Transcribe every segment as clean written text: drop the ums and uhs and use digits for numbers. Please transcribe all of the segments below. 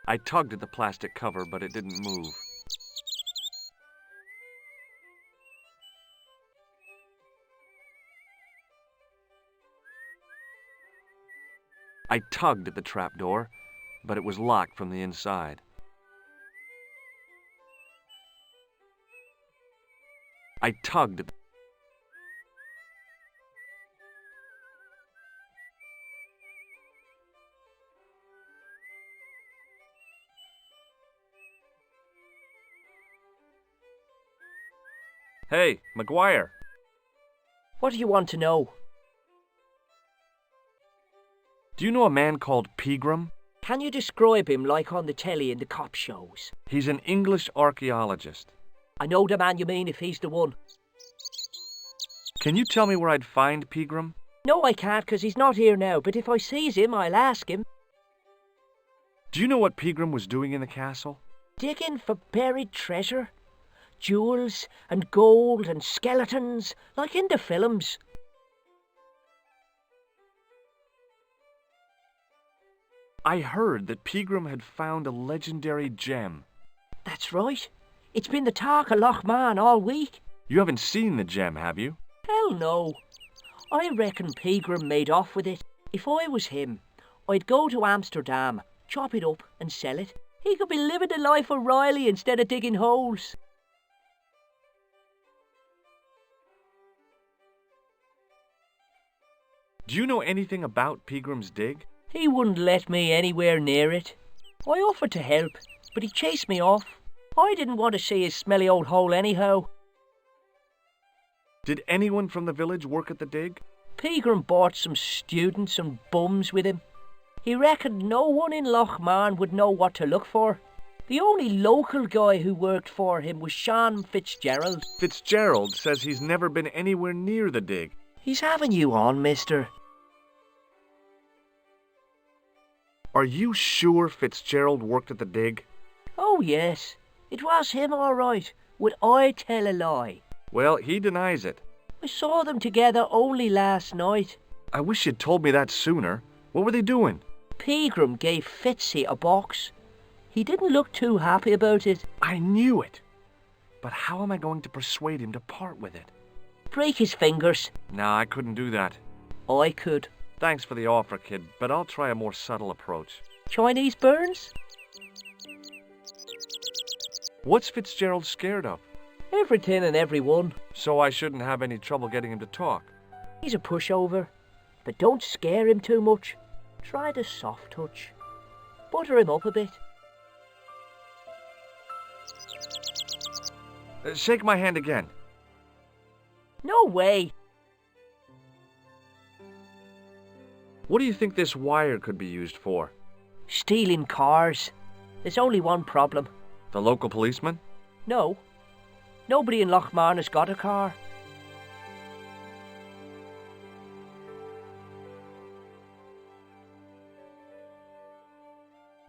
I tugged at the plastic cover, but it didn't move. I tugged at the trapdoor, but it was locked from the inside. I tugged at Hey, McGuire. What do you want to know? Do you know a man called Pegram? Can you describe him like on the telly in the cop shows? He's an English archaeologist. I know the man you mean if he's the one. Can you tell me where I'd find Pegram? No, I can't, 'cause he's not here now, but if I sees him, I'll ask him. Do you know what Pegram was doing in the castle? Digging for buried treasure. Jewels and gold and skeletons, like in the films. I heard that Pegram had found a legendary gem. That's right. It's been the talk of Lochman all week. You haven't seen the gem, have you? Hell no. I reckon Pegram made off with it. If I was him, I'd go to Amsterdam, chop it up and sell it. He could be living the life of Riley instead of digging holes. Do you know anything about Pegram's dig? He wouldn't let me anywhere near it. I offered to help, but he chased me off. I didn't want to see his smelly old hole anyhow. Did anyone from the village work at the dig? Pegram brought some students and bums with him. He reckoned no one in Lochman would know what to look for. The only local guy who worked for him was Sean Fitzgerald. Fitzgerald says he's never been anywhere near the dig. He's having you on, mister. Are you sure Fitzgerald worked at the dig? Oh, yes. It was him, all right. Would I tell a lie? Well, he denies it. I saw them together only last night. I wish you'd told me that sooner. What were they doing? Pegram gave Fitzy a box. He didn't look too happy about it. I knew it. But how am I going to persuade him to part with it? Break his fingers. Nah, I couldn't do that. I could. Thanks for the offer, kid, but I'll try a more subtle approach. Chinese burns? What's Fitzgerald scared of? Everything and everyone. So I shouldn't have any trouble getting him to talk. He's a pushover, but don't scare him too much. Try the soft touch. Butter him up a bit. Shake my hand again. No way. What do you think this wire could be used for? Stealing cars. There's only one problem. The local policeman? No. Nobody in Lochman has got a car.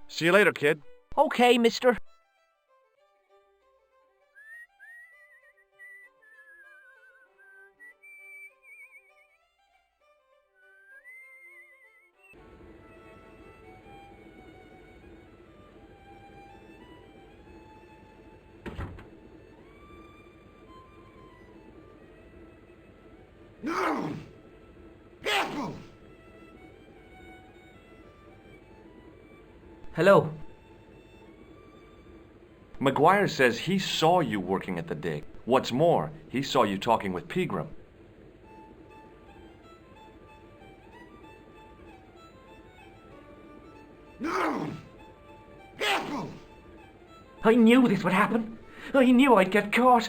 See you later, kid. Okay, mister. No! Careful! Hello. McGuire says he saw you working at the dig. What's more, he saw you talking with Pegram. No! Careful! I knew this would happen. I knew I'd get caught.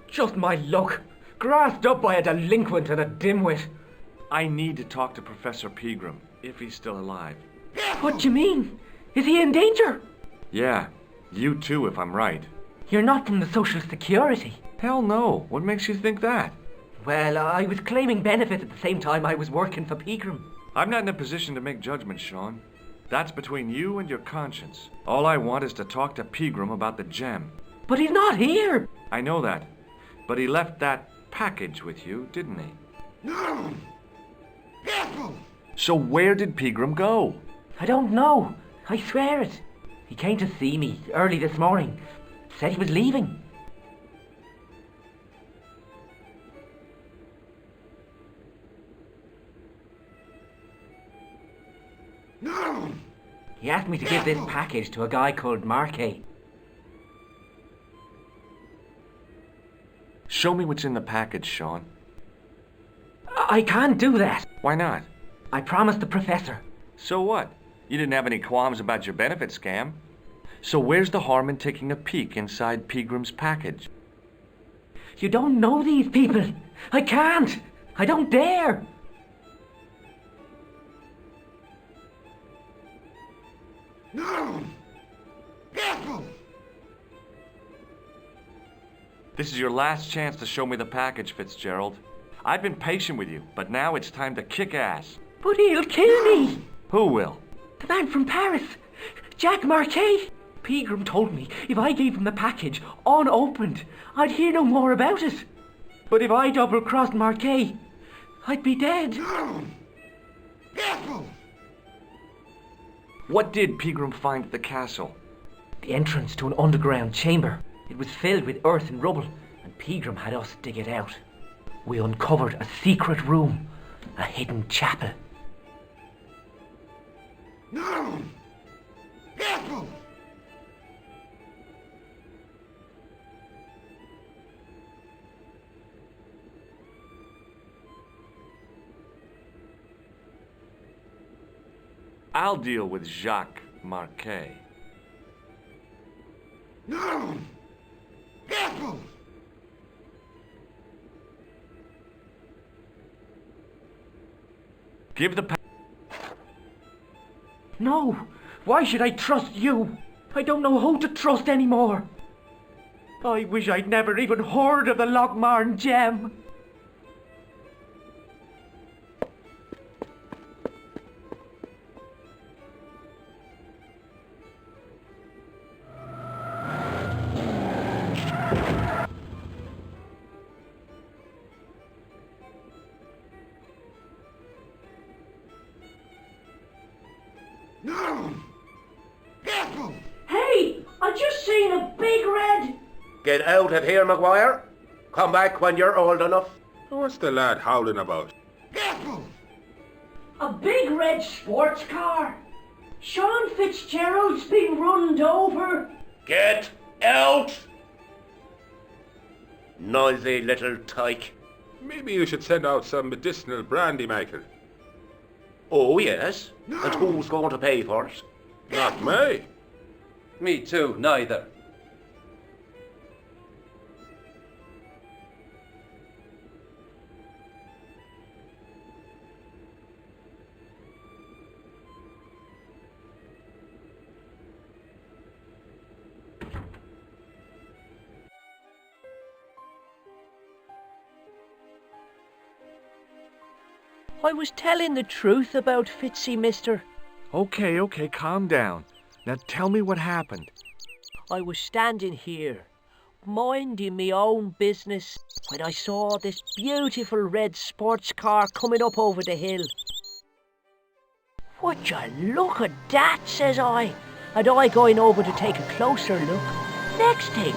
Just my luck. Grasped up by a delinquent and a dimwit. I need to talk to Professor Pegram, if he's still alive. What do you mean? Is he in danger? Yeah, you too, if I'm right. You're not from the Social Security. Hell no. What makes you think that? Well, I was claiming benefit at the same time I was working for Pegram. I'm not in a position to make judgments, Sean. That's between you and your conscience. All I want is to talk to Pegram about the gem. But he's not here. I know that. But he left that package with you, didn't he? No! Careful! So where did Pegram go? I don't know. I swear it. He came to see me early this morning. Said he was leaving. No! He asked me to give this package to a guy called Marquet. Show me what's in the package, Sean. I can't do that. Why not? I promised the professor. So what? You didn't have any qualms about your benefit scam. So where's the harm in taking a peek inside Peagram's package? You don't know these people. I can't. I don't dare. No! Careful! This is your last chance to show me the package, Fitzgerald. I've been patient with you, but now it's time to kick ass. But he'll kill me. Who will? The man from Paris. Jack Marquet. Pegram told me if I gave him the package unopened, I'd hear no more about it. But if I double-crossed Marquet, I'd be dead. No! Careful! What did Pegram find at the castle? The entrance to an underground chamber. It was filled with earth and rubble, and Pegram had us dig it out. We uncovered a secret room, a hidden chapel. No! Careful! I'll deal with Jacques Marquet. No! Careful! Give the No! Why should I trust you? I don't know who to trust anymore. I wish I'd never even heard of the Lochmarn gem. No! Careful! Hey, I just seen a big red. Get out of here, Maguire. Come back when you're old enough. What's the lad howling about? Careful! A big red sports car. Sean Fitzgerald's been runned over. Get out! Noisy little tyke. Maybe you should send out some medicinal brandy, Michael. Oh, yes? And who's going to pay for it? Not me. Me too, neither. I was telling the truth about Fitzy, mister. Okay, calm down. Now tell me what happened. I was standing here, minding me own business, when I saw this beautiful red sports car coming up over the hill. Would you look at that, says I, and I going over to take a closer look. Next thing,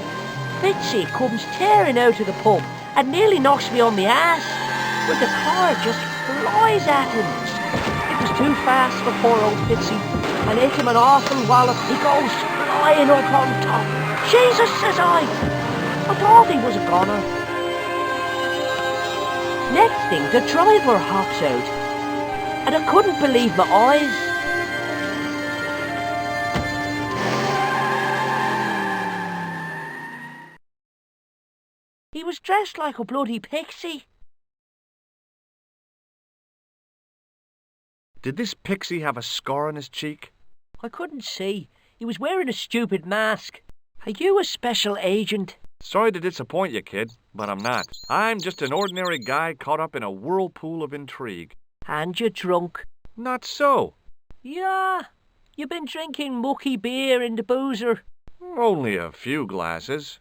Fitzy comes tearing out of the pub and nearly knocks me on my ass, but the car just flies at him. It was too fast for poor old Fitzy, and hit him an awful wallop. He goes flying up on top. Jesus, says I thought he was a goner. Next thing, the driver hops out, and I couldn't believe my eyes. He was dressed like a bloody pixie. Did this pixie have a scar on his cheek? I couldn't see. He was wearing a stupid mask. Are you a special agent? Sorry to disappoint you, kid, but I'm not. I'm just an ordinary guy caught up in a whirlpool of intrigue. And you're drunk. Not so. Yeah, you've been drinking mucky beer in the boozer. Only a few glasses.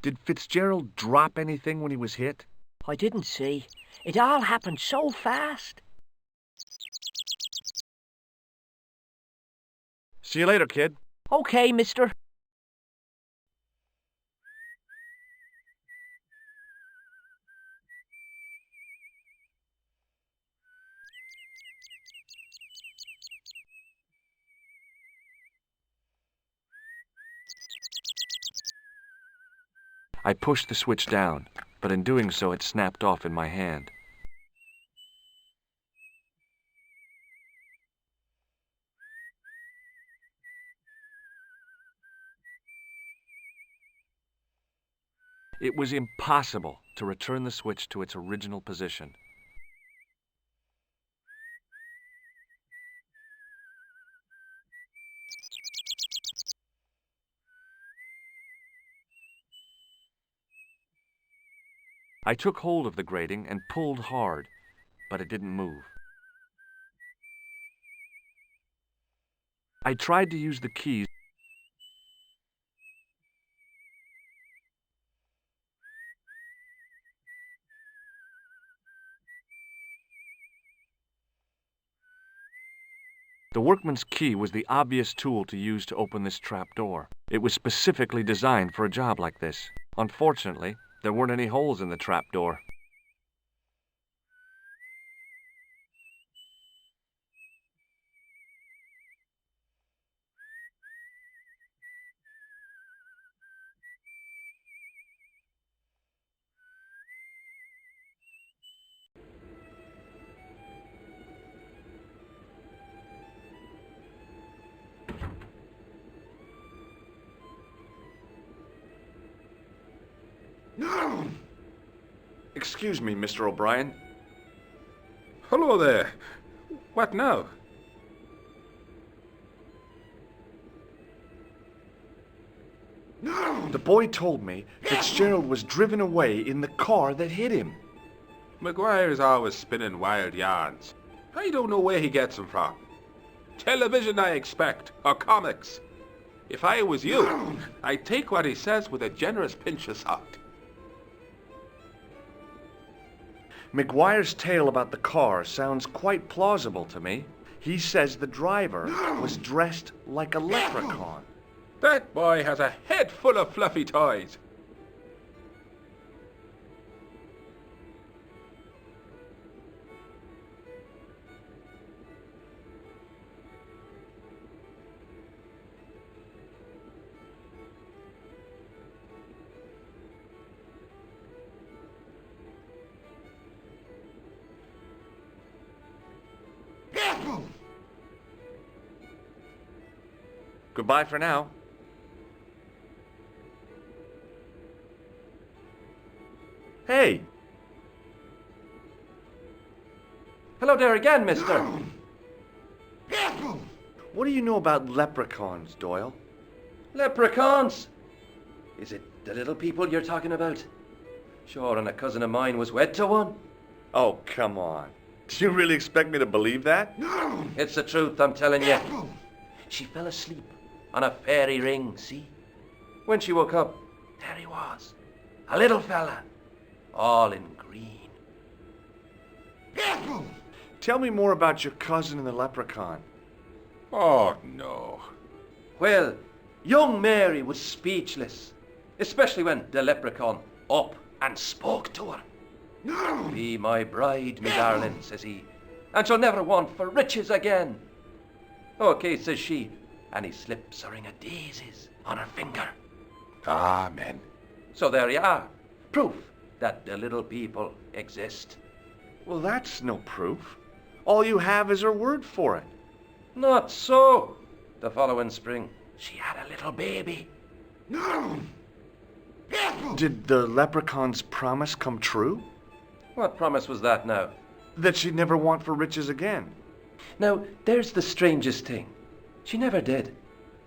Did Fitzgerald drop anything when he was hit? I didn't see. It all happened so fast. See you later, kid. Okay, mister. I pushed the switch down, but in doing so it snapped off in my hand. It was impossible to return the switch to its original position. I took hold of the grating and pulled hard, but it didn't move. I tried to use the keys. The workman's key was the obvious tool to use to open this trap door. It was specifically designed for a job like this. Unfortunately, there weren't any holes in the trap door. No! Excuse me, Mr. O'Brien. Hello there. What now? No! The boy told me Fitzgerald was driven away in the car that hit him. McGuire's always spinning wild yarns. I don't know where he gets them from. Television, I expect, or comics. If I was you, I'd take what he says with a generous pinch of salt. McGuire's tale about the car sounds quite plausible to me. He says the driver was dressed like a leprechaun. That boy has a head full of fluffy toys. Apple! Goodbye for now. Hey! Hello there again, mister. No! Apple! What do you know about leprechauns, Doyle? Leprechauns. Is it the little people you're talking about? Sure, and a cousin of mine was wed to one. Oh, come on. Do you really expect me to believe that? No! It's the truth, I'm telling you. Apple! She fell asleep on a fairy ring, see? When she woke up, there he was. A little fella, all in green. Apple! Tell me more about your cousin and the leprechaun. Oh, no. Well, young Mary was speechless, especially when the leprechaun up and spoke to her. No! Be my bride, me darling, says he, and she'll never want for riches again. Okay, says she, and he slips a ring of daisies on her finger. Amen. So there you are, proof that the little people exist. Well, that's no proof. All you have is her word for it. Not so. The following spring, she had a little baby. No! Apple! Did the leprechaun's promise come true? What promise was that now? That she'd never want for riches again. Now, there's the strangest thing. She never did.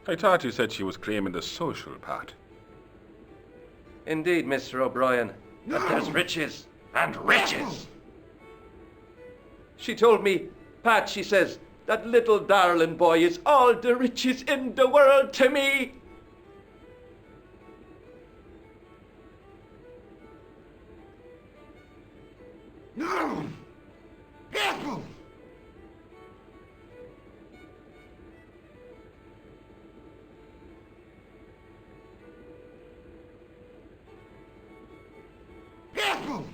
I thought you said she was claiming the social part. Indeed, Mr. O'Brien, but No. there's riches and riches. Apple! She told me, Pat, she says, that little darling boy is all the riches in the world to me. No! Careful! Careful!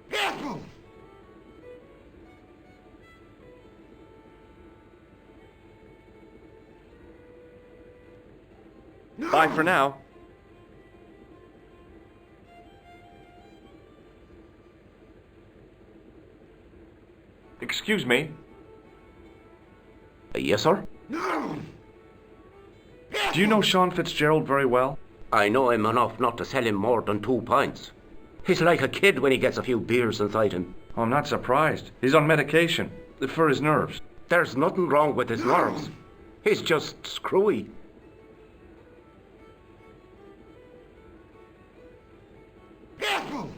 Careful! No! Bye for now. Excuse me. Yes, sir? No! Do you know Sean Fitzgerald very well? I know him enough not to sell him more than 2 pints. He's like a kid when he gets a few beers inside him. Oh, I'm not surprised. He's on medication for his nerves. There's nothing wrong with his nerves. He's just screwy. Careful!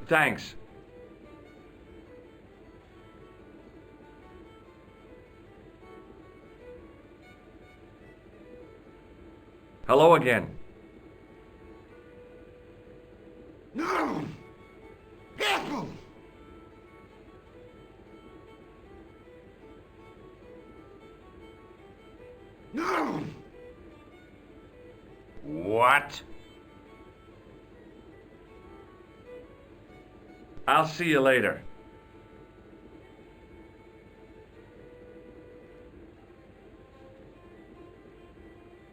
Thanks. Hello again. No! Careful! No! What? I'll see you later.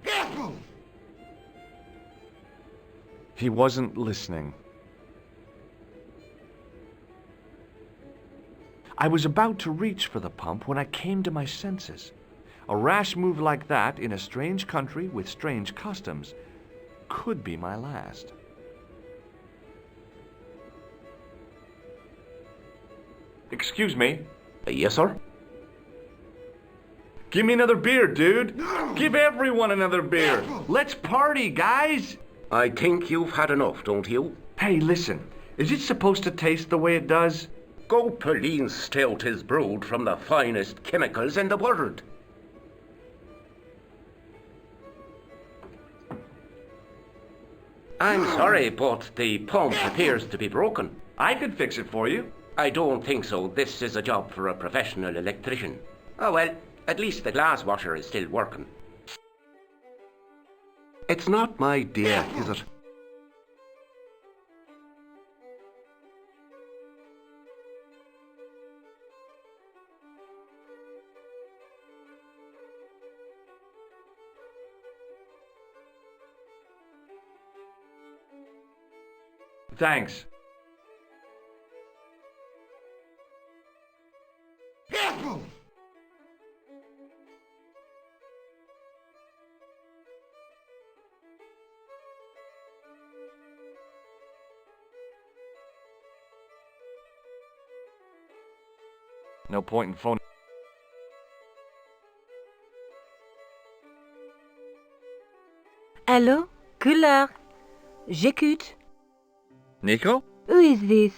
Careful! He wasn't listening. I was about to reach for the pump when I came to my senses. A rash move like that in a strange country with strange customs could be my last. Excuse me. Yes, sir? Give me another beer, dude. No! Give everyone another beer. Careful. Let's party, guys. I think you've had enough, don't you? Hey, listen. Is it supposed to taste the way it does? Gopelin stout is brewed from the finest chemicals in the world. I'm sorry, but the pump appears to be broken. I could fix it for you. I don't think so. This is a job for a professional electrician. Oh well, at least the glass washer is still working. It's not my day, is it? Thanks. Careful! No point in phoning. Allô? Couleur. J'écoute. Nico? Who is this?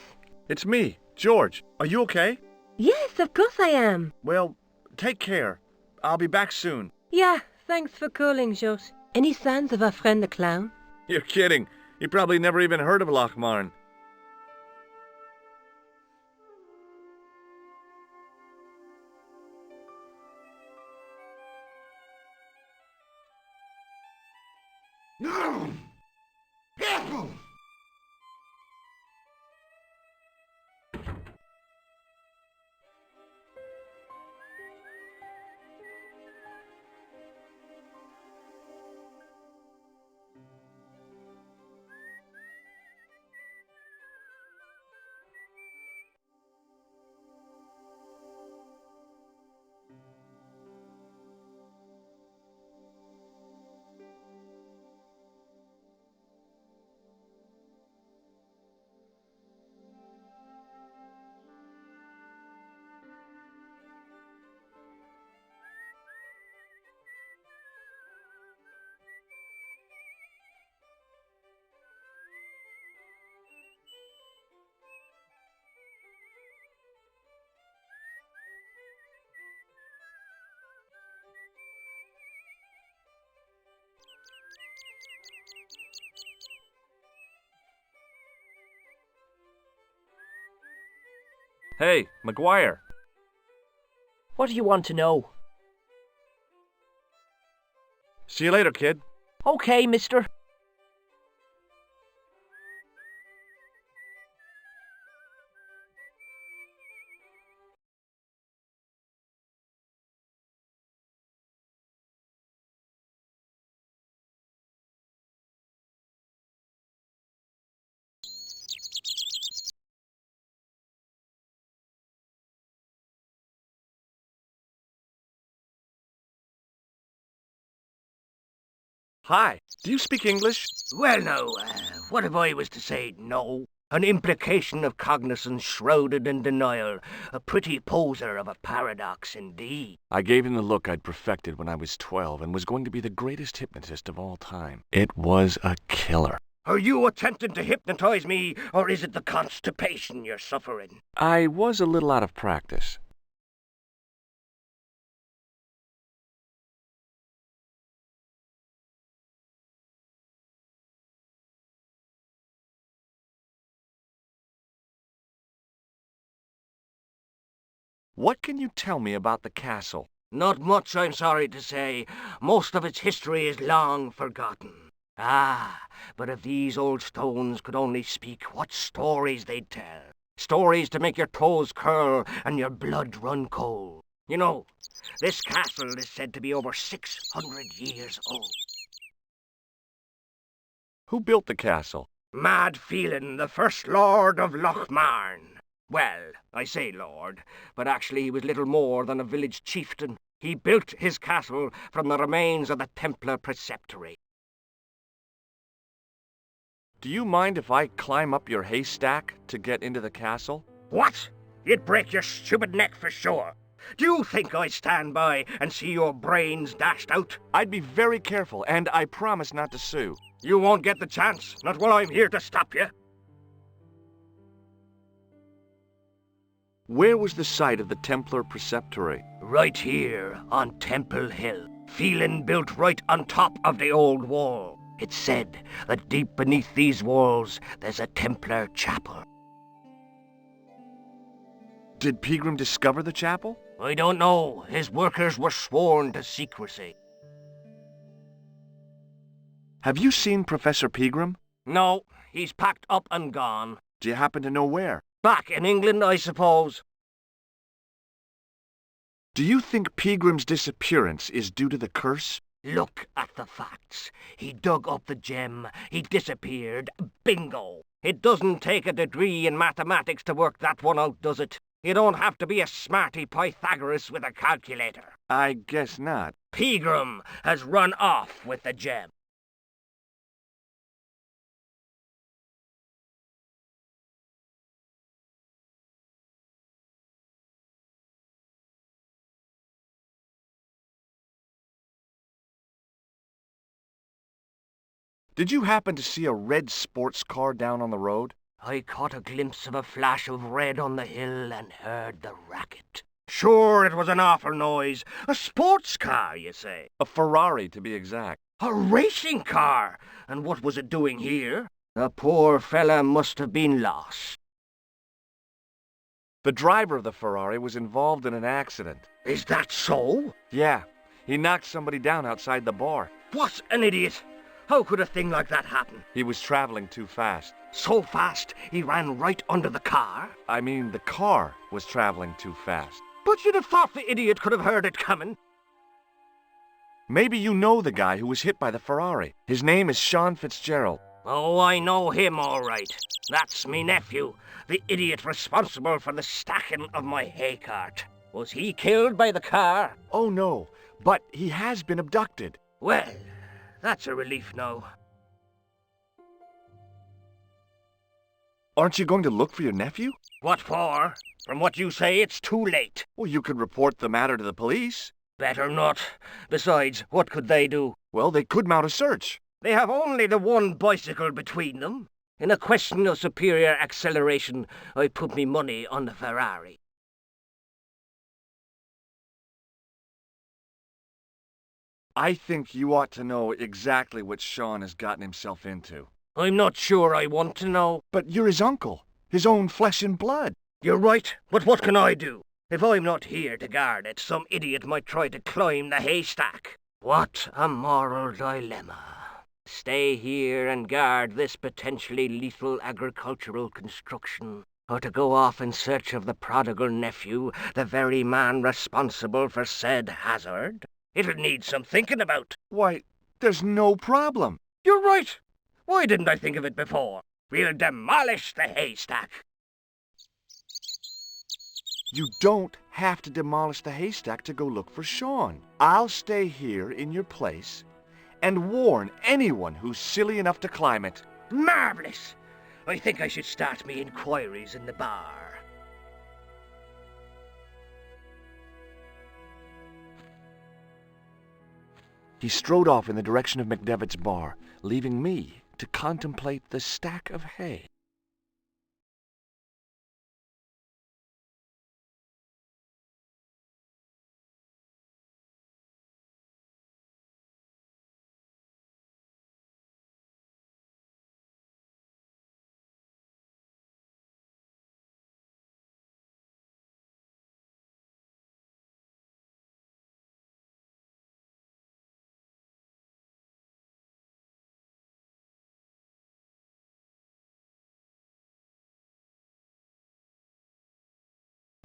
It's me, George. Are you okay? Yes, of course I am. Well, take care. I'll be back soon. Yeah, thanks for calling, George. Any signs of our friend the clown? You're kidding. He probably never even heard of Lochmarn. No! Careful! Hey, McGuire. What do you want to know? See you later, kid. Okay, mister. Hi, do you speak English? Well, now, what if I was to say no? An implication of cognizance shrouded in denial. A pretty poser of a paradox indeed. I gave him the look I'd perfected when I was 12 and was going to be the greatest hypnotist of all time. It was a killer. Are you attempting to hypnotize me, or is it the constipation you're suffering? I was a little out of practice. What can you tell me about the castle? Not much, I'm sorry to say. Most of its history is long forgotten. Ah, but if these old stones could only speak, what stories they'd tell. Stories to make your toes curl and your blood run cold. You know, this castle is said to be over 600 years old. Who built the castle? Mad Phelan, the first Lord of Lochmarn. Well, I say lord, but actually he was little more than a village chieftain. He built his castle from the remains of the Templar preceptory. Do you mind if I climb up your haystack to get into the castle? What? You'd break your stupid neck for sure. Do you think I'd stand by and see your brains dashed out? I'd be very careful, and I promise not to sue. You won't get the chance, not while I'm here to stop you. Where was the site of the Templar preceptory? Right here, on Temple Hill. Phelan built right on top of the old wall. It's said that deep beneath these walls, there's a Templar chapel. Did Pegram discover the chapel? I don't know. His workers were sworn to secrecy. Have you seen Professor Pegram? No, he's packed up and gone. Do you happen to know where? Back in England, I suppose. Do you think Pegram's disappearance is due to the curse? Look at the facts. He dug up the gem. He disappeared. Bingo. It doesn't take a degree in mathematics to work that one out, does it? You don't have to be a smarty Pythagoras with a calculator. I guess not. Pegram has run off with the gem. Did you happen to see a red sports car down on the road? I caught a glimpse of a flash of red on the hill and heard the racket. Sure, it was an awful noise. A sports car, you say? A Ferrari, to be exact. A racing car? And what was it doing here? The poor fella must have been lost. The driver of the Ferrari was involved in an accident. Is that so? Yeah, he knocked somebody down outside the bar. What an idiot! How could a thing like that happen? He was traveling too fast. So fast, he ran right under the car? I mean, the car was traveling too fast. But you'd have thought the idiot could have heard it coming. Maybe you know the guy who was hit by the Ferrari. His name is Sean Fitzgerald. Oh, I know him all right. That's me nephew, the idiot responsible for the stacking of my hay cart. Was he killed by the car? Oh no, but he has been abducted. Well, that's a relief now. Aren't you going to look for your nephew? What for? From what you say, it's too late. Well, you could report the matter to the police. Better not. Besides, what could they do? Well, they could mount a search. They have only the one bicycle between them. In a question of superior acceleration, I put me money on the Ferrari. I think you ought to know exactly what Sean has gotten himself into. I'm not sure I want to know. But you're his uncle, his own flesh and blood. You're right, but what can I do? If I'm not here to guard it, some idiot might try to climb the haystack. What a moral dilemma. Stay here and guard this potentially lethal agricultural construction, or to go off in search of the prodigal nephew, the very man responsible for said hazard? It'll need some thinking about. Why, there's no problem. You're right. Why didn't I think of it before? We'll demolish the haystack. You don't have to demolish the haystack to go look for Sean. I'll stay here in your place and warn anyone who's silly enough to climb it. Marvellous! I think I should start me inquiries in the bar. He strode off in the direction of McDevitt's bar, leaving me to contemplate the stack of hay.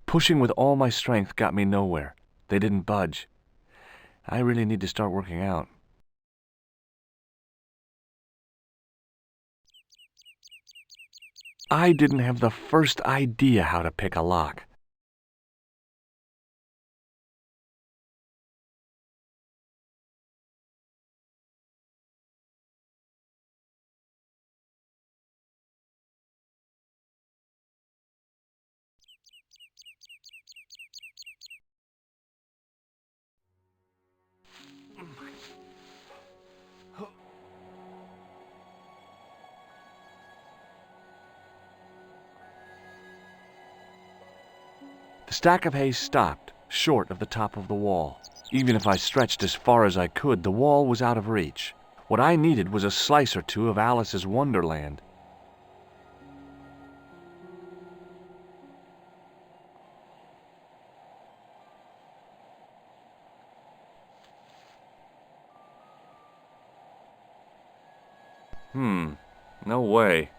Pushing with all my strength got me nowhere. They didn't budge. I really need to start working out. I didn't have the first idea how to pick a lock. The stack of hay stopped, short of the top of the wall. Even if I stretched as far as I could, the wall was out of reach. What I needed was a slice or two of Alice's Wonderland. No way.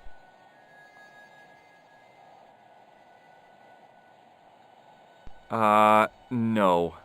No.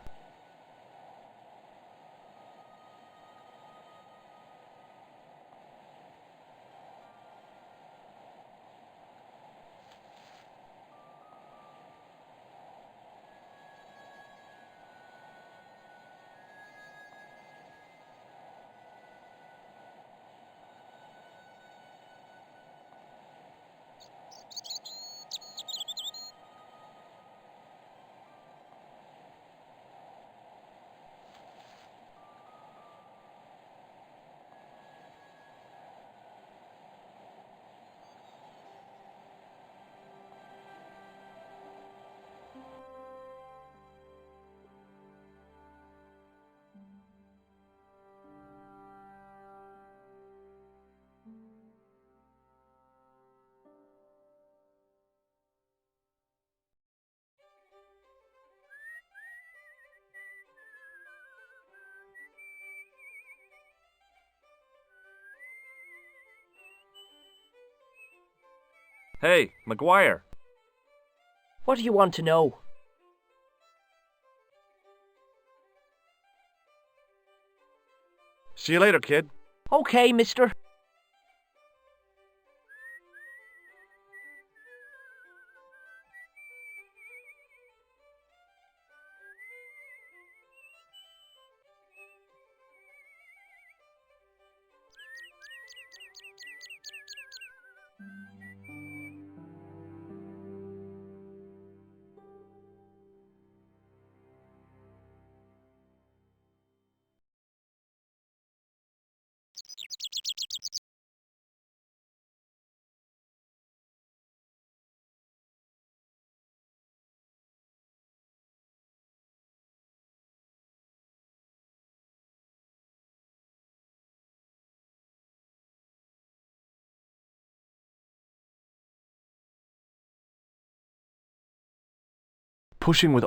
Hey, McGuire. What do you want to know? See you later, kid. Okay, mister. pushing with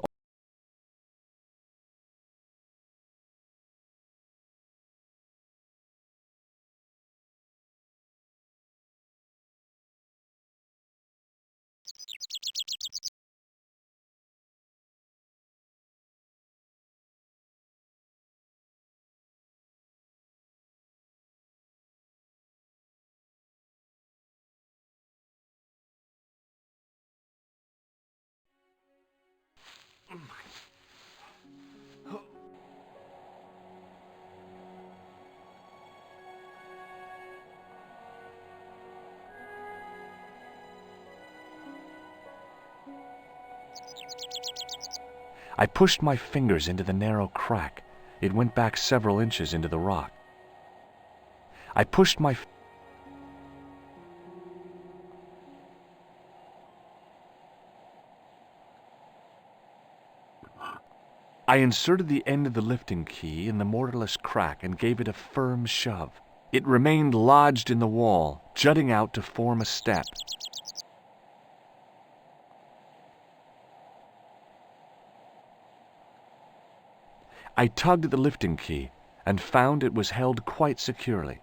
I pushed my fingers into the narrow crack. It went back several inches into the rock. I pushed my I inserted the end of the lifting key in the mortarless crack and gave it a firm shove. It remained lodged in the wall, jutting out to form a step. I tugged at the lifting key and found it was held quite securely.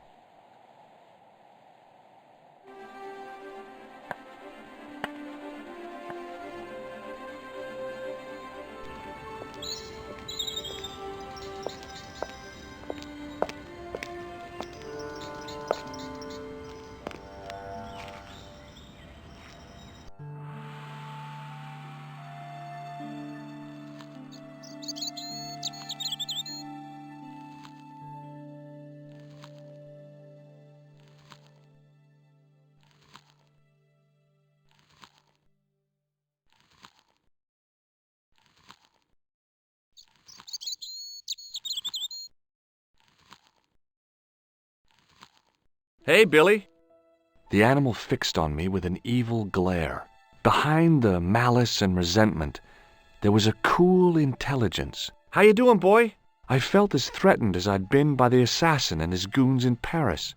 Hey, Billy. The animal fixed on me with an evil glare. Behind the malice and resentment, there was a cool intelligence. How you doing, boy? I felt as threatened as I'd been by the assassin and his goons in Paris.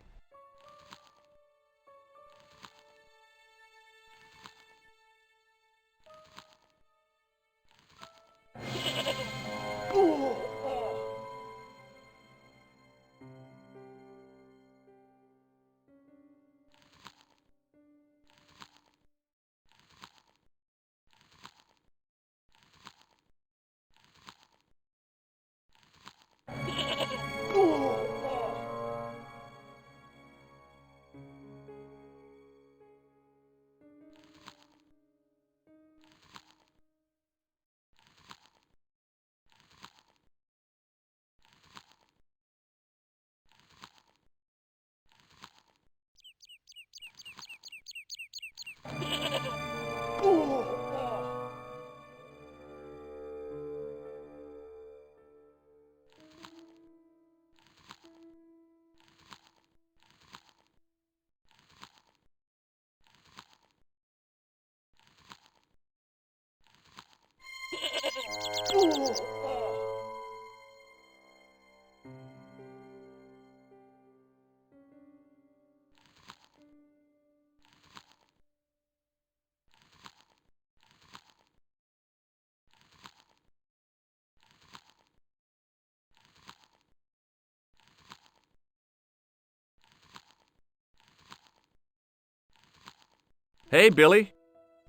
Hey, Billy.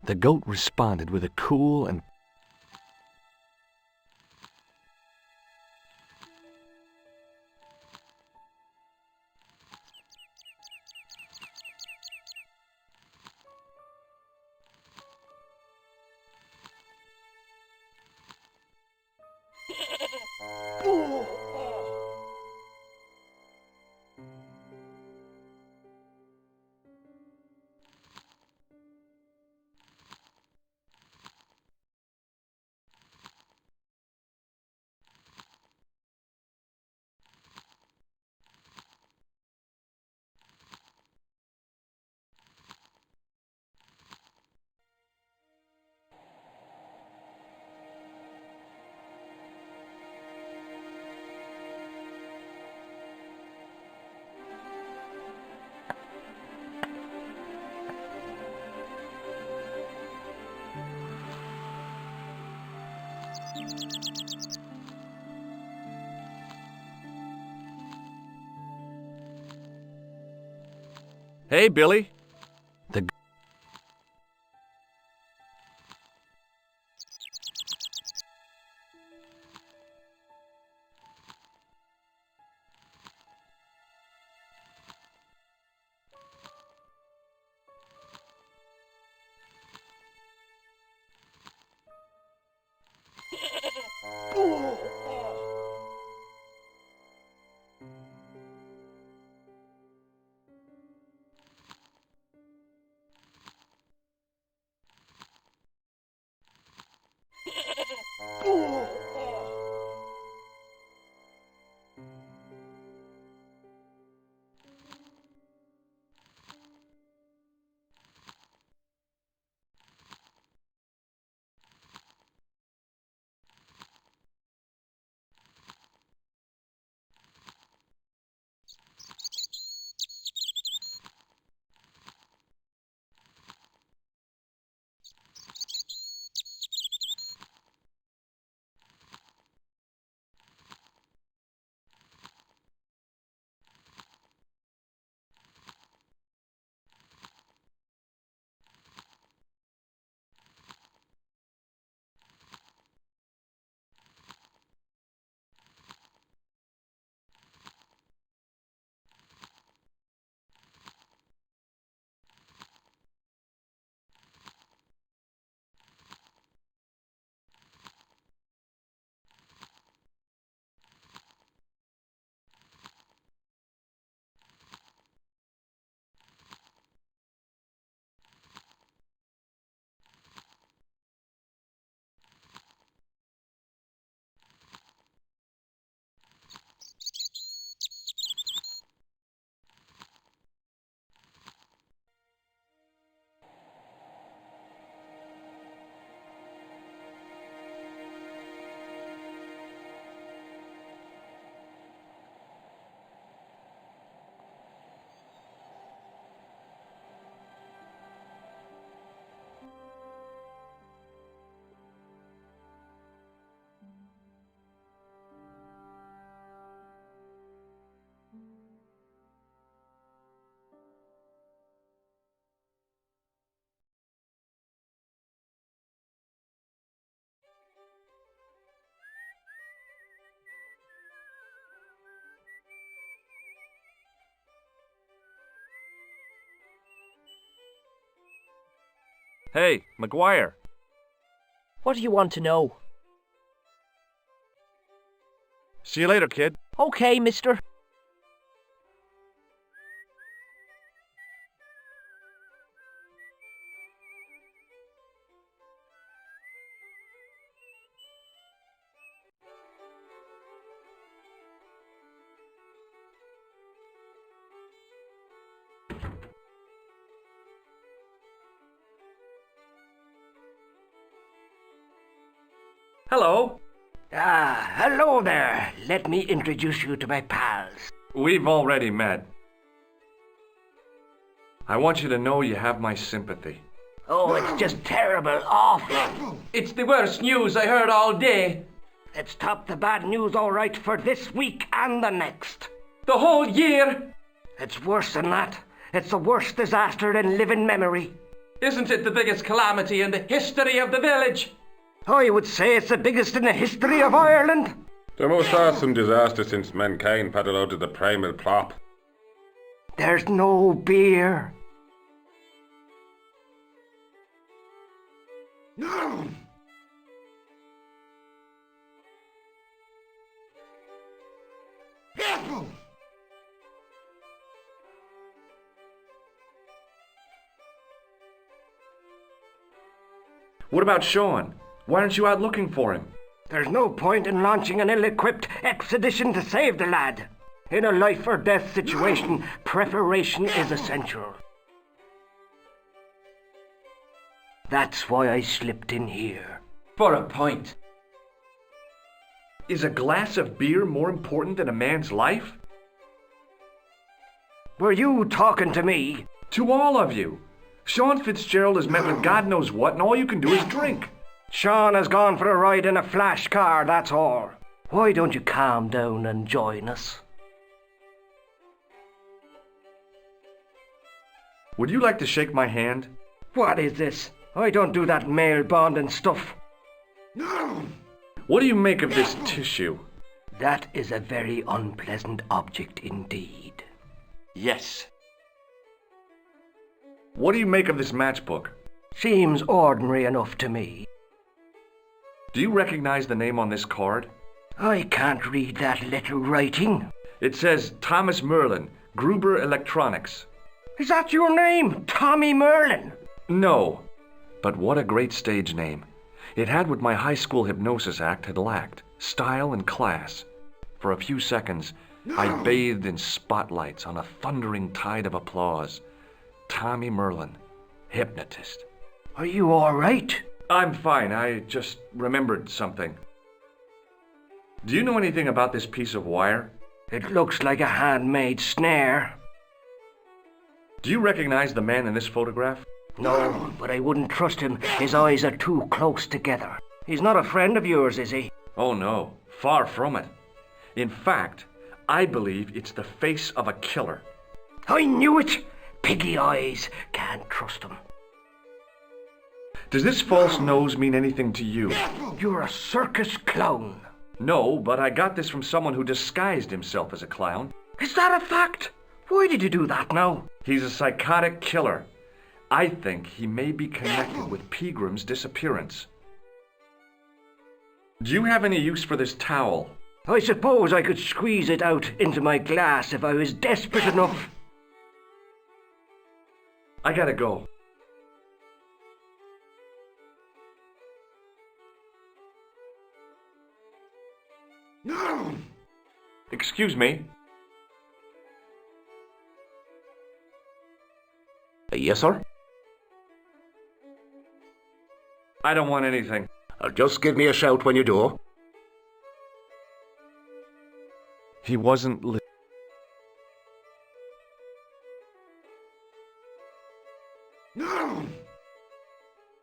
The goat responded with a cool and Hey, Billy. Hey, McGuire. What do you want to know? See you later, kid. Okay, mister. Hello. Hello there. Let me introduce you to my pals. We've already met. I want you to know you have my sympathy. Oh, it's just terrible, awful. It's the worst news I heard all day. It's top the bad news all right for this week and the next. The whole year? It's worse than that. It's the worst disaster in living memory. Isn't it the biggest calamity in the history of the village? I would say it's the biggest in the history of Ireland. The most awesome disaster since mankind paddled out of the primal plop. There's no beer. No! People! What about Sean? Why aren't you out looking for him? There's no point in launching an ill-equipped expedition to save the lad. In a life-or-death situation, preparation is essential. That's why I slipped in here. For a point. Is a glass of beer more important than a man's life? Were you talking to me? To all of you. Sean Fitzgerald has met with God knows what, and all you can do is drink. Sean has gone for a ride in a flash car, that's all. Why don't you calm down and join us? Would you like to shake my hand? What is this? I don't do that male bonding stuff. No! What do you make of this tissue? That is a very unpleasant object indeed. Yes. What do you make of this matchbook? Seems ordinary enough to me. Do you recognize the name on this card? I can't read that little writing. It says Thomas Merlin, Gruber Electronics. Is that your name, Tommy Merlin? No, but what a great stage name. It had what my high school hypnosis act had lacked, style and class. For a few seconds, I bathed in spotlights on a thundering tide of applause. Tommy Merlin, hypnotist. Are you all right? I'm fine, I just remembered something. Do you know anything about this piece of wire? It looks like a handmade snare. Do you recognize the man in this photograph? No, but I wouldn't trust him. His eyes are too close together. He's not a friend of yours, is he? Oh no, far from it. In fact, I believe it's the face of a killer. I knew it! Piggy eyes. Can't trust him. Does this false nose mean anything to you? You're a circus clown. No, but I got this from someone who disguised himself as a clown. Is that a fact? Why did you do that now? He's a psychotic killer. I think he may be connected with Pegram's disappearance. Do you have any use for this towel? I suppose I could squeeze it out into my glass if I was desperate enough. I gotta go. No! Excuse me? Yes, sir? I don't want anything. Just give me a shout when you do. He wasn't No!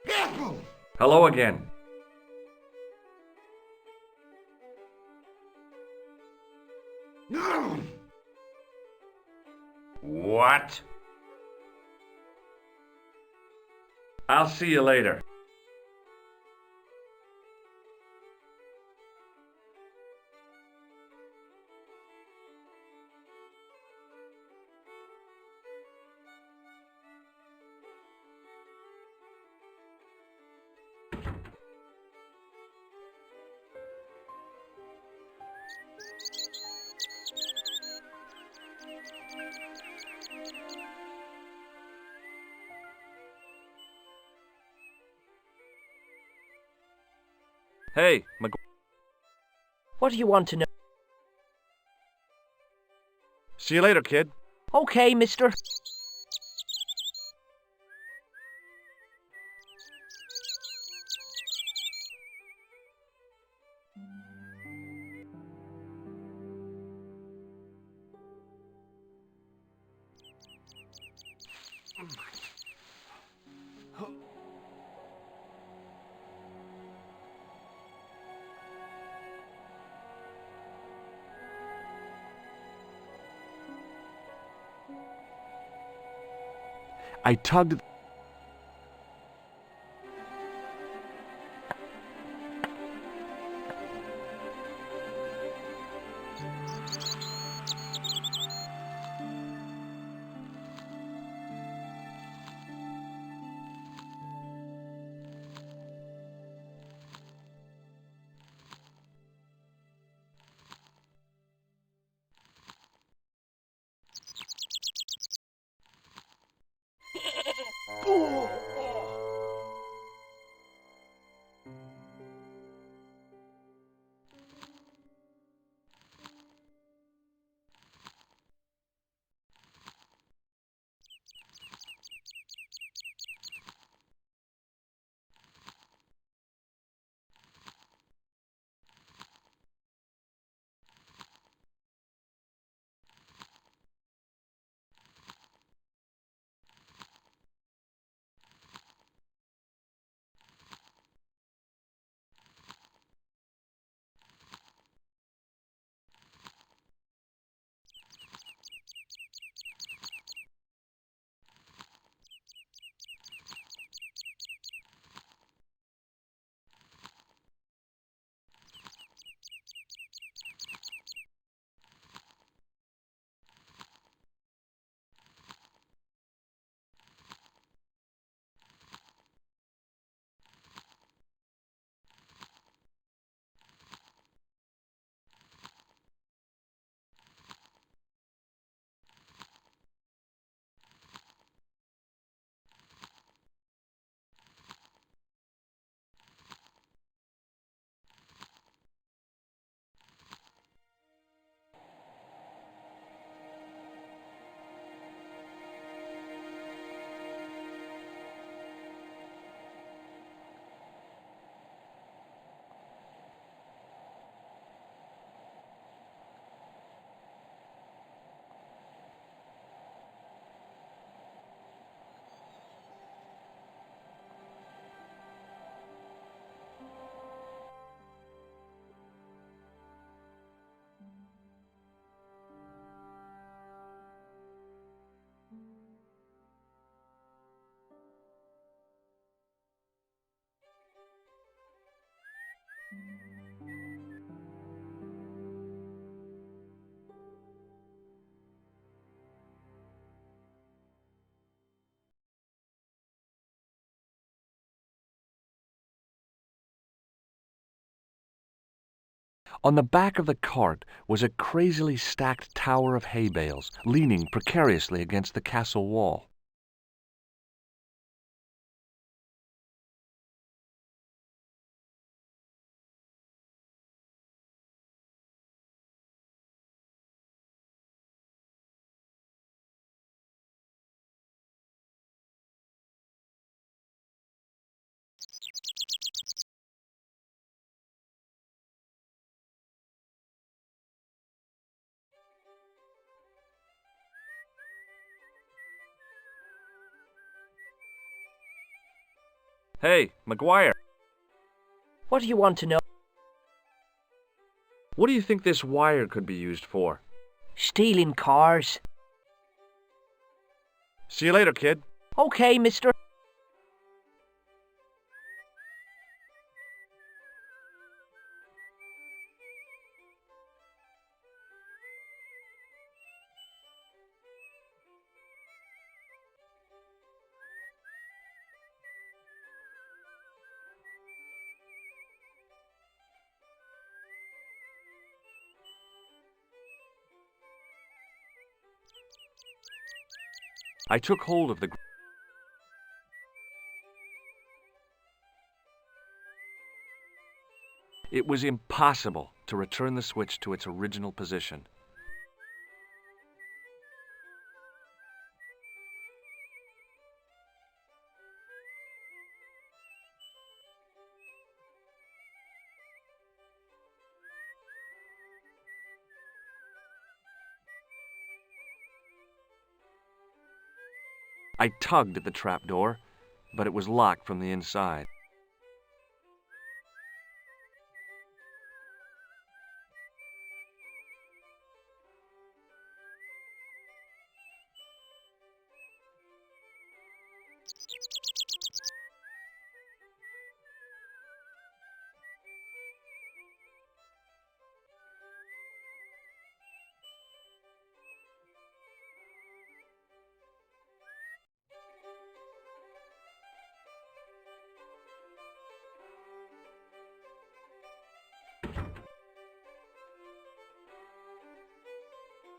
Careful! Hello again. No! What? I'll see you later. Hey, What do you want to know? see you later, kid. Okay, mister. I tugged. On the back of the cart was a crazily stacked tower of hay bales, leaning precariously against the castle wall. Hey, McGuire, What do you want to know? what do you think this wire could be used for? Stealing cars. See you later, kid. Okay, mister. I took hold of the... It was impossible to return the switch to its original position. I tugged at the trapdoor, but it was locked from the inside.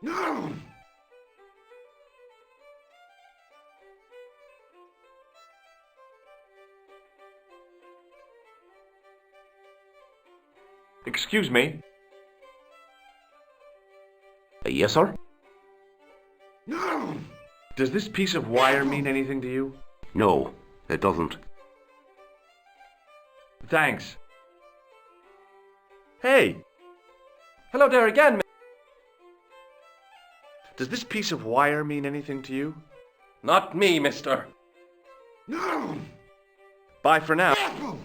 No! Excuse me. Yes, sir? No! Does this piece of wire mean anything to you? No, it doesn't. Thanks. Hey, Hello there again, does this piece of wire mean anything to you? Not me, mister. No! Bye for now. Careful!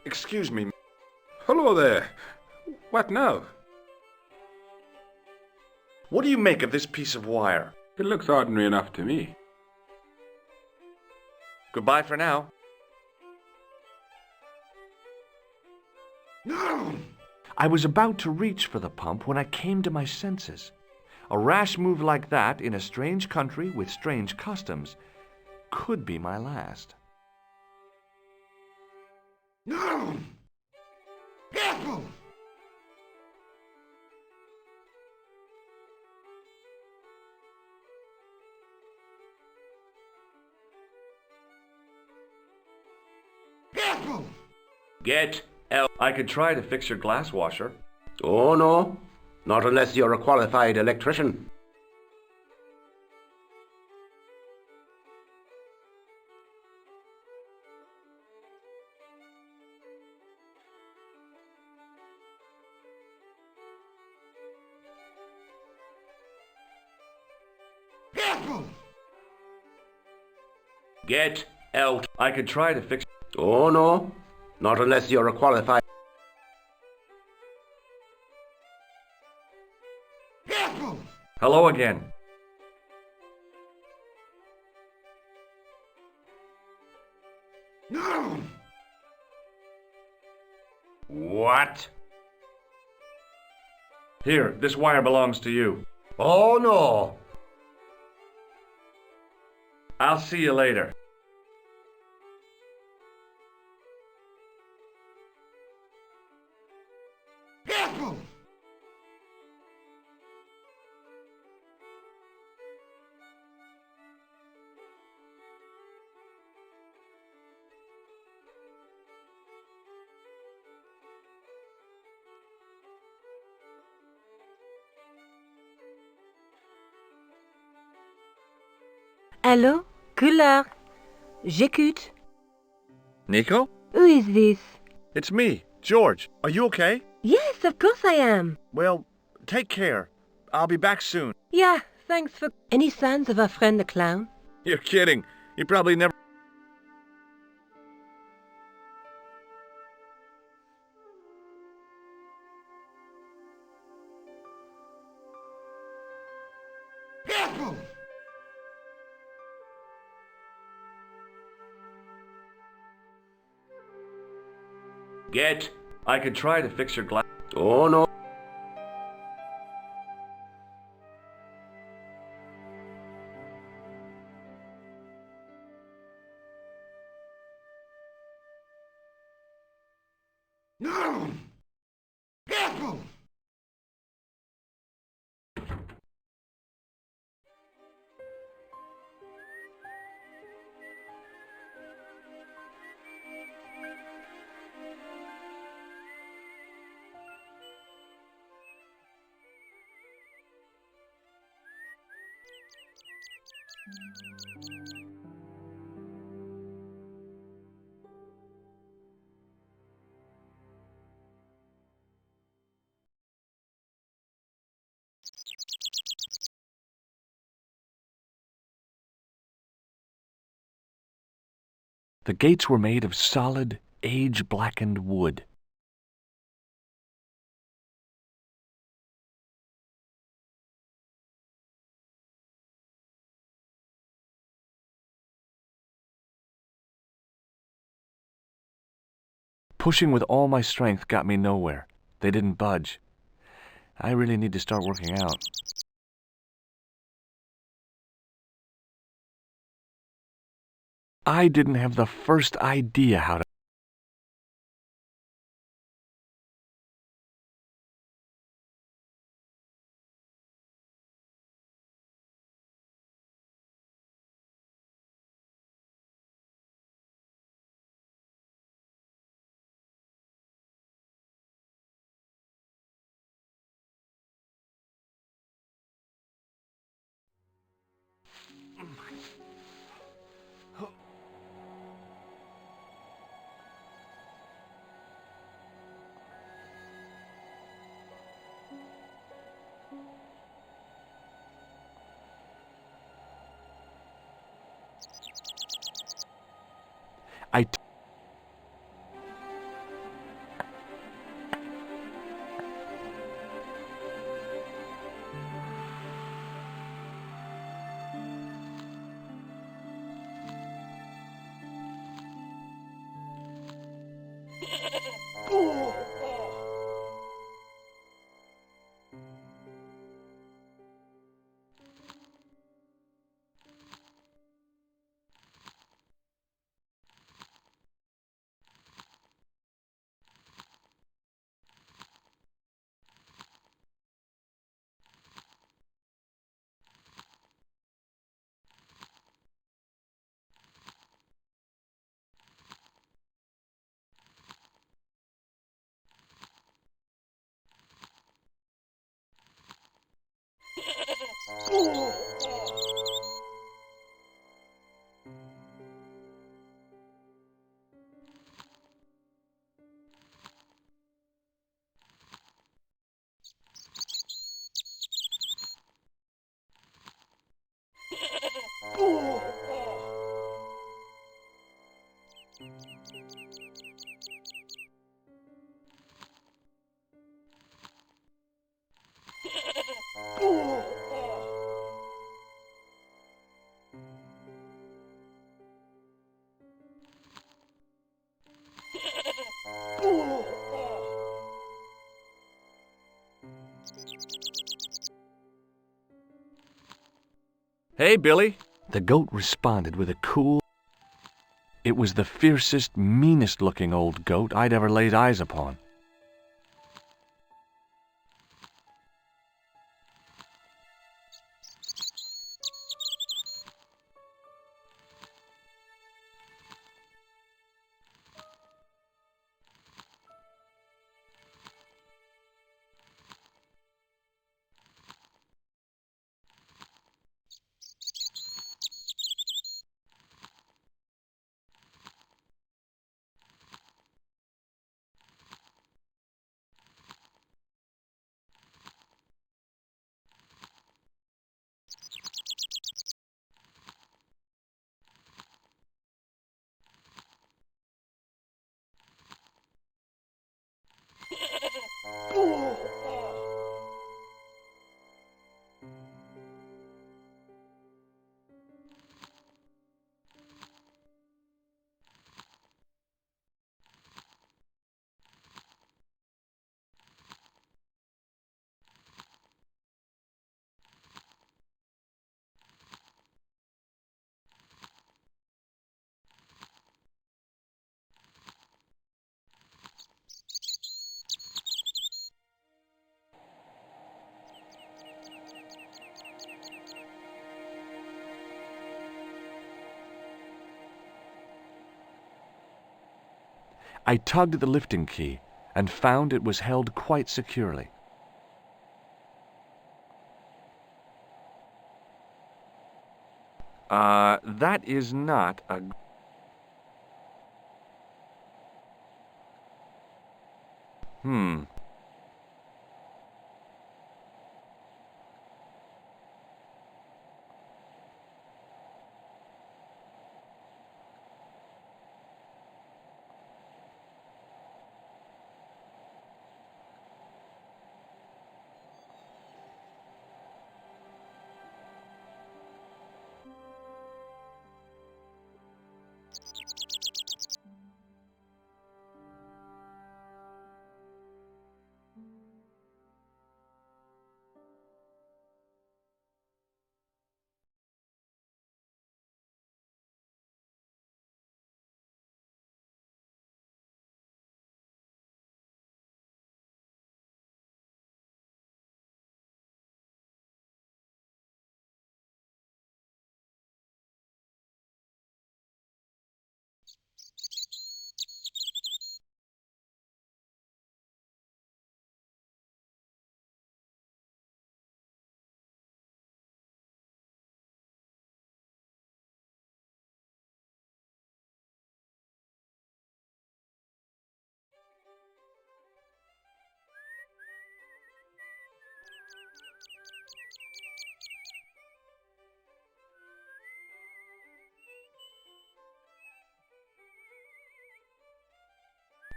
Excuse me. Hello there. What now? What do you make of this piece of wire? It looks ordinary enough to me. Goodbye for now. No! I was about to reach for the pump when I came to my senses. A rash move like that in a strange country with strange customs could be my last. No! Careful! Careful! Get out. I could try to fix your glass washer. Oh, no. Not unless you're a qualified electrician. Careful! Get out. I could try to fix... Oh, no. Not unless you're a qualified... Careful! Hello again. No! What? Here, this wire belongs to you. Oh no! I'll see you later. Careful! Hello? Couleur. J'écoute. Nico? Who is this? It's me, George. Are you okay? Yes, of course I am. Well, take care. I'll be back soon. Yeah, thanks for... Any signs of our friend the clown? You're kidding. He probably never... Careful! Get. I could try to fix your glass. Oh no. No! Careful! The gates were made of solid, age-blackened wood. Pushing with all my strength got me nowhere. They didn't budge. I really need to start working out. I didn't have the first idea how to... I Hey, Billy. The goat responded with a cool... It was the fiercest, meanest-looking old goat I'd ever laid eyes upon. I tugged at the lifting key and found it was held quite securely. That is not a...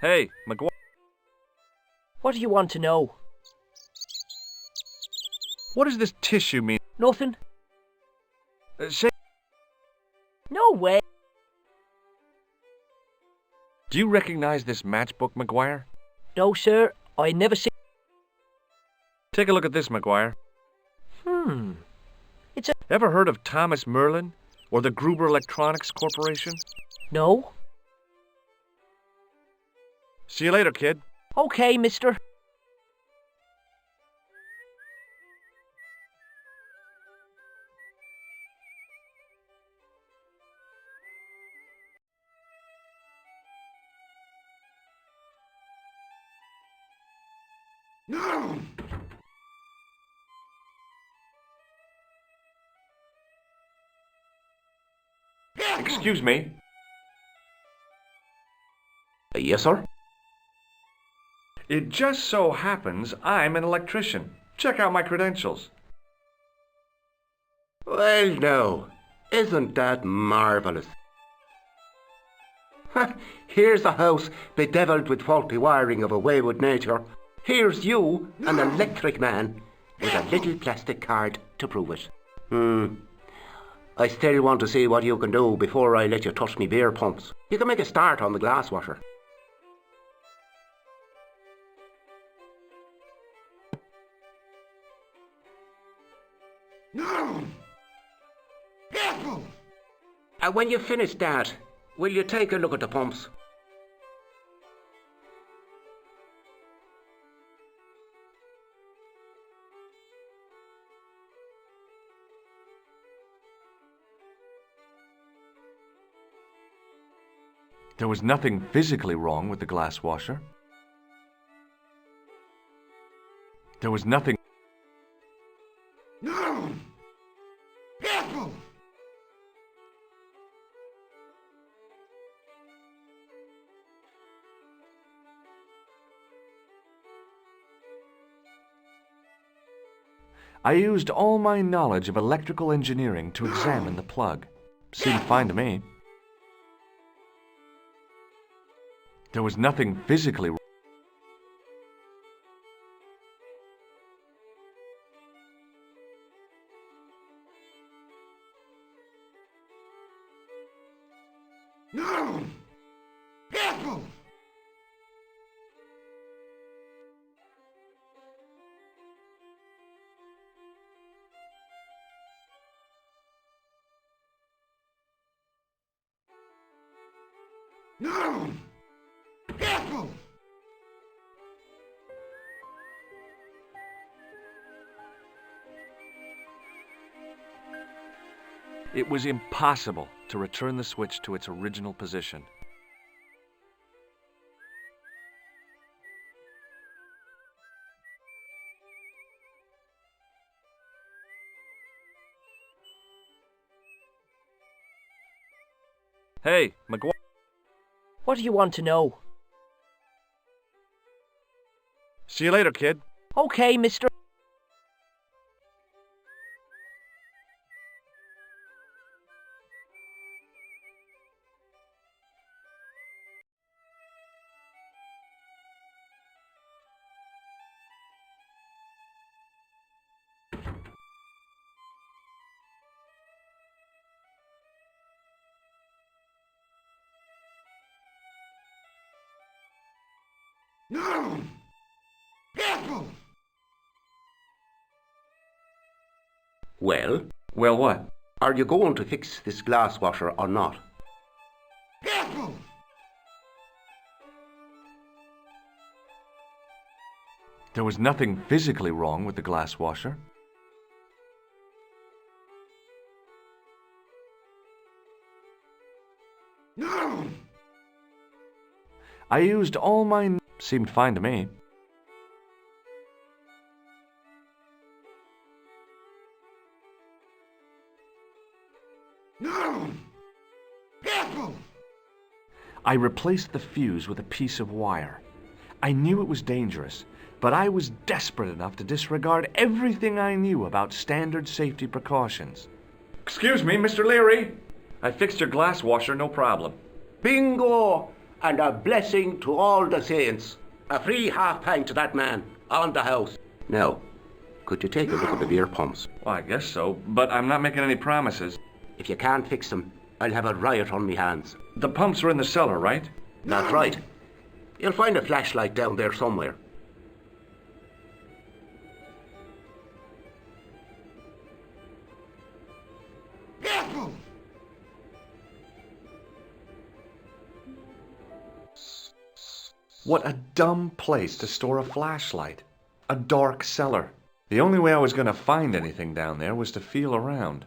Hey, McGuire. What do you want to know? What does this tissue mean? Nothing? Say, No way. do you recognize this matchbook, McGuire? No, sir. I never see... Take a look at this, McGuire. It's a... Ever heard of Thomas Merlin or the Gruber Electronics Corporation? No? See you later, kid. Okay, mister. No! Excuse me. Yes, sir? It just so happens I'm an electrician. Check out my credentials. Well, now, isn't that marvellous? Here's a house bedevilled with faulty wiring of a wayward nature. Here's you, an electric man, with a little plastic card to prove it. I still want to see what you can do before I let you touch me beer pumps. You can make a start on the glass washer. No! When you finish that, will you take a look at the pumps? There was nothing physically wrong with the glass washer. There was nothing. No! Careful! I used all my knowledge of electrical engineering to examine the plug. Seemed fine to me. There was nothing physically wrong. No! Careful! No! Careful! It was impossible to return the switch to its original position. Hey, McGuire. What do you want to know? See you later, kid. Okay, mister. No! Careful! Well, Well, what? are you going to fix this glass washer or not? Careful! There was nothing physically wrong with the glass washer. No! I used all my... Seemed fine to me. No! Careful! I replaced the fuse with a piece of wire. I knew it was dangerous, but I was desperate enough to disregard everything I knew about standard safety precautions. Excuse me, Mr. Leary. I fixed your glass washer, no problem. Bingo! And a blessing to all the saints. A free half-pint to that man, on the house. Now, could you take a look at the beer pumps? Well, I guess so, but I'm not making any promises. If you can't fix them, I'll have a riot on me hands. The pumps are in the cellar, right? That's right. You'll find a flashlight down there somewhere. Careful! What a dumb place to store a flashlight. A dark cellar. The only way I was going to find anything down there was to feel around.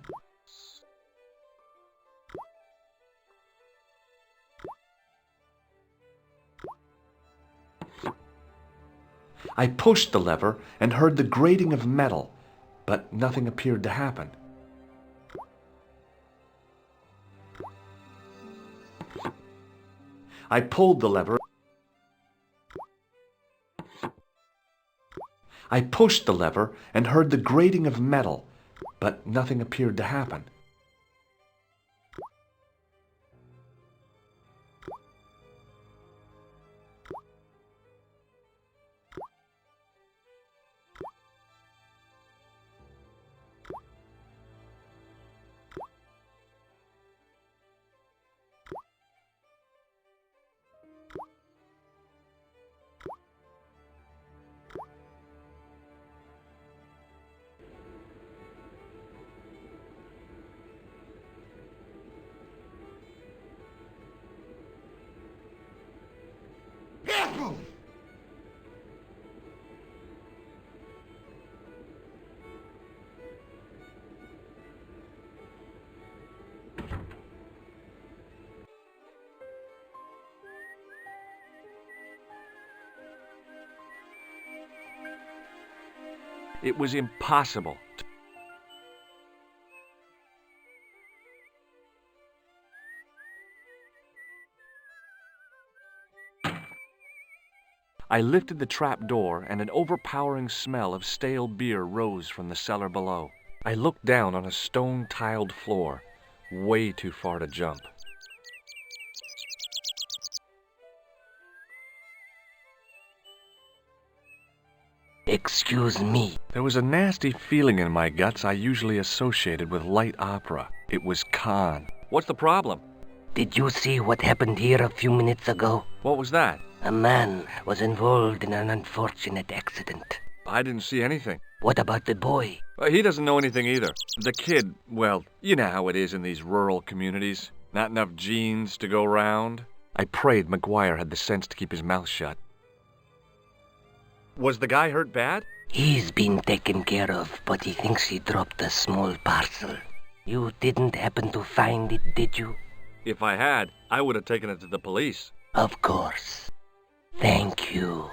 I pushed the lever and heard the grating of metal, but nothing appeared to happen. I pulled the lever. I pushed the lever and heard the grating of metal, but nothing appeared to happen. It was impossible. I lifted the trap door, and an overpowering smell of stale beer rose from the cellar below. I looked down on a stone-tiled floor, way too far to jump. Excuse me. There was a nasty feeling in my guts I usually associated with light opera. It was Khan. What's the problem? Did you see what happened here a few minutes ago? What was that? A man was involved in an unfortunate accident. I didn't see anything. What about the boy? He doesn't know anything either. The kid, well, you know how it is in these rural communities. Not enough genes to go round. I prayed McGuire had the sense to keep his mouth shut. Was the guy hurt bad? He's been taken care of, but he thinks he dropped a small parcel. You didn't happen to find it, did you? If I had, I would have taken it to the police. Of course. Thank you.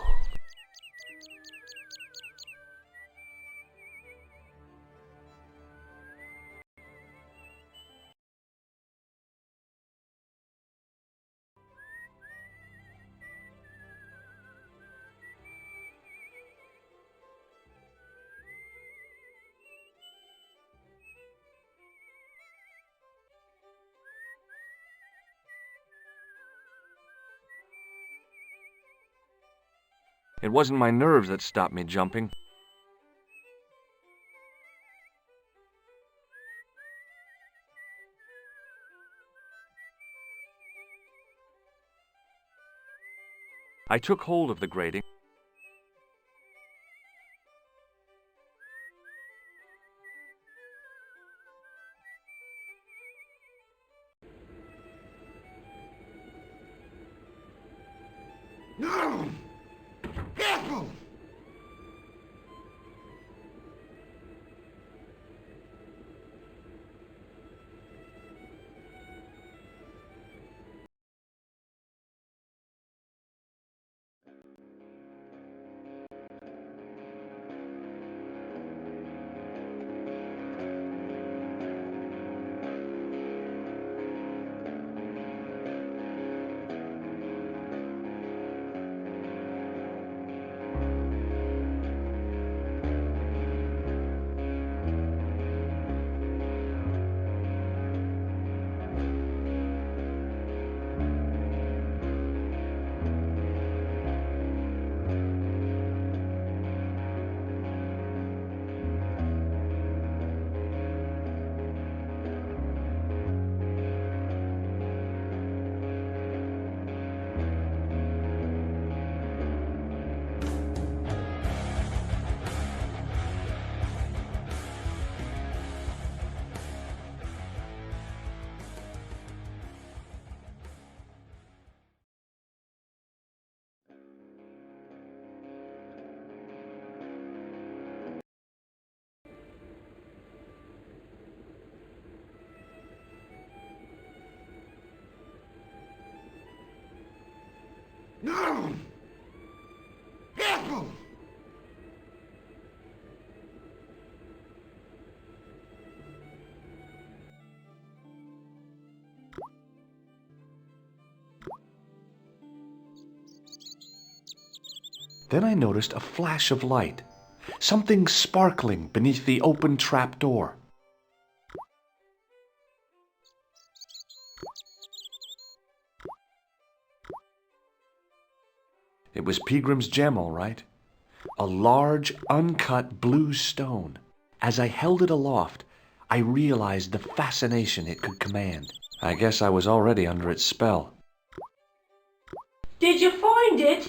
It wasn't my nerves that stopped me jumping. I took hold of the grating. No! Careful! No! Careful! Then I noticed a flash of light, something sparkling beneath the open trap door. It was Peagram's gem, all right. A large, uncut blue stone. As I held it aloft, I realized the fascination it could command. I guess I was already under its spell. Did you find it?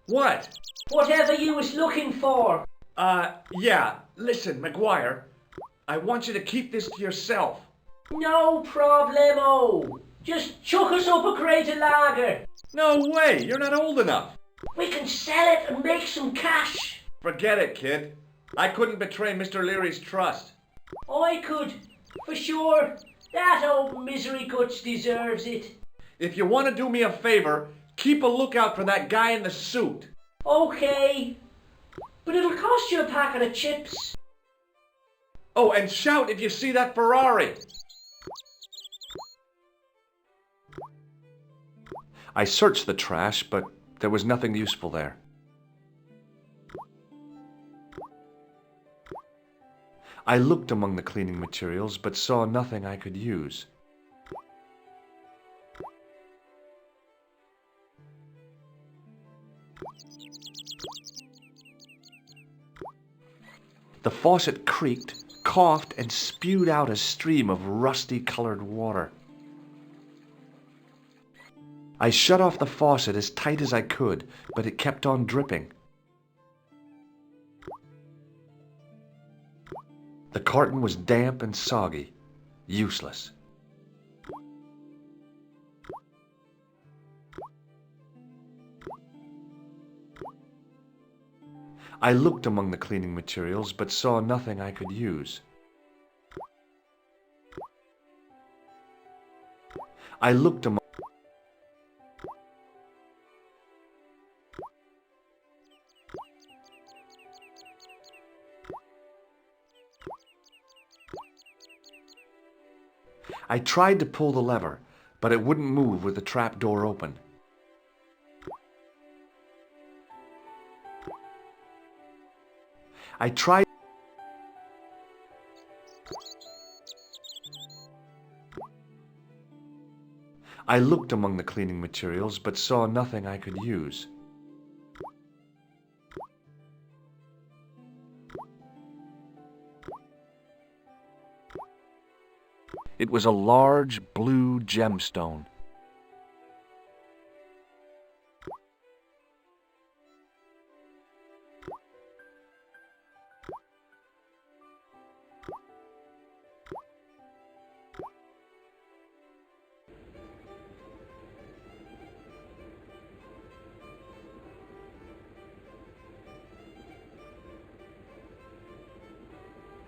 What? Whatever you was looking for. Yeah. Listen, McGuire, I want you to keep this to yourself. No problemo. Just chuck us up a crate of lager. No way, you're not old enough. We can sell it and make some cash. Forget it, kid. I couldn't betray Mr. Leary's trust. I could, for sure. That old misery guts deserves it. If you want to do me a favor, keep a lookout for that guy in the suit. Okay. But it'll cost you a packet of chips. Oh, and shout if you see that Ferrari! I searched the trash, but there was nothing useful there. I looked among the cleaning materials, but saw nothing I could use. The faucet creaked, coughed, and spewed out a stream of rusty-colored water. I shut off the faucet as tight as I could, but it kept on dripping. The carton was damp and soggy, useless. I looked among the cleaning materials, but saw nothing I could use. I looked among I tried to pull the lever, but it wouldn't move with the trap door open. I tried. I looked among the cleaning materials, but saw nothing I could use. It was a large blue gemstone.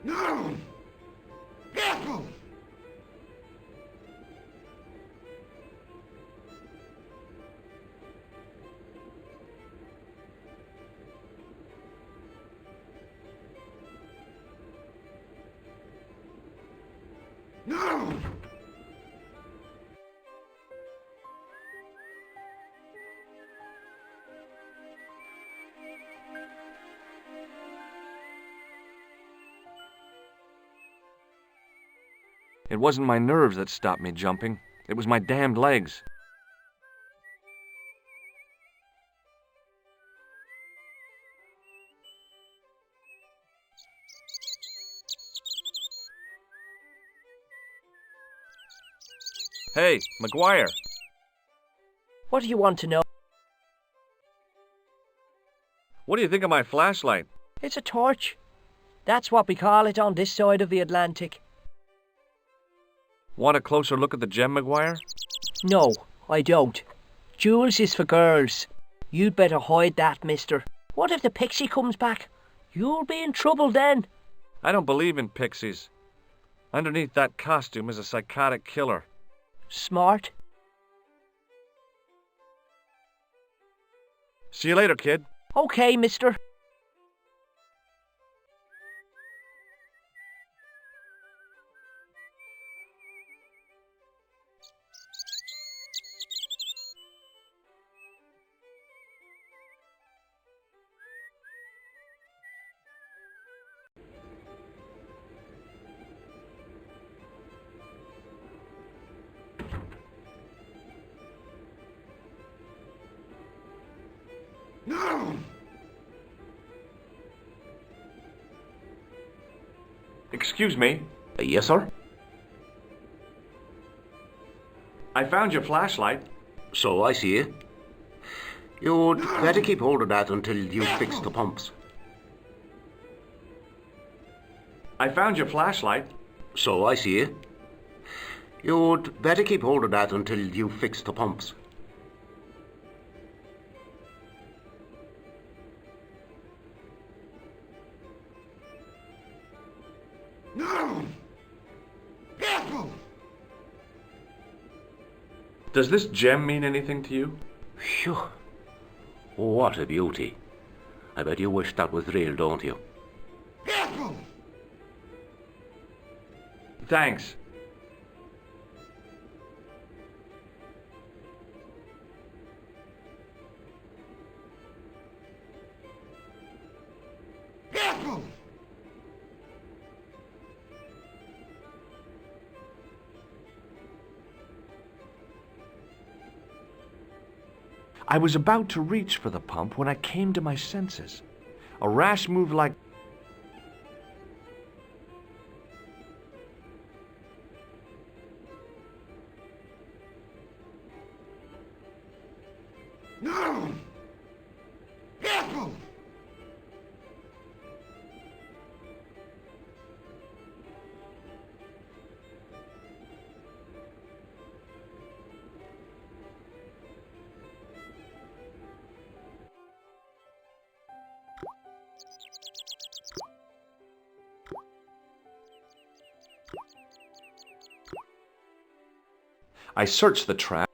No! Careful! No! It wasn't my nerves that stopped me jumping. It was my damned legs. Hey, McGuire. What do you want to know? What do you think of my flashlight? It's a torch. That's what we call it on this side of the Atlantic. Want a closer look at the gem, McGuire? No, I don't. Jewels is for girls. You'd better hide that, mister. What if the pixie comes back? You'll be in trouble then. I don't believe in pixies. Underneath that costume is a psychotic killer. Smart. See you later, kid. Okay, mister. No! Excuse me. Yes, sir? I found your flashlight. So I see it. You'd better keep hold of that until you fix the pumps. I found your flashlight. So I see it. You'd better keep hold of that until you fix the pumps. No! Careful! Does this gem mean anything to you? Phew. What a beauty. I bet you wish that was real, don't you? Careful! Thanks. Careful! I was about to reach for the pump when I came to my senses. A rash move like... No! Careful! I searched the trap.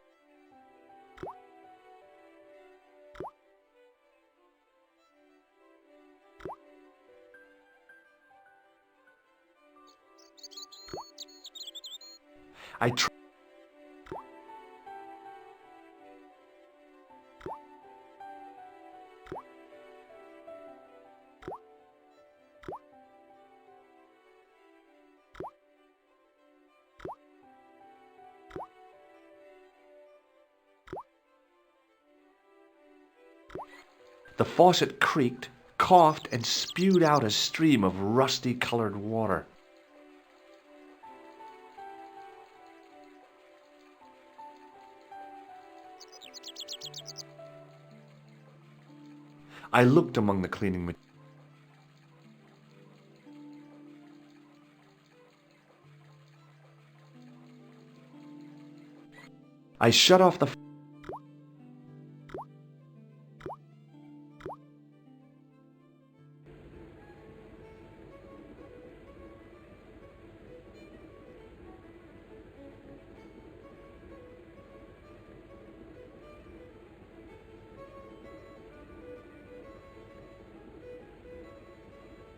I tr- The faucet creaked, coughed, and spewed out a stream of rusty-colored water. I looked among the cleaning materials. I shut off the...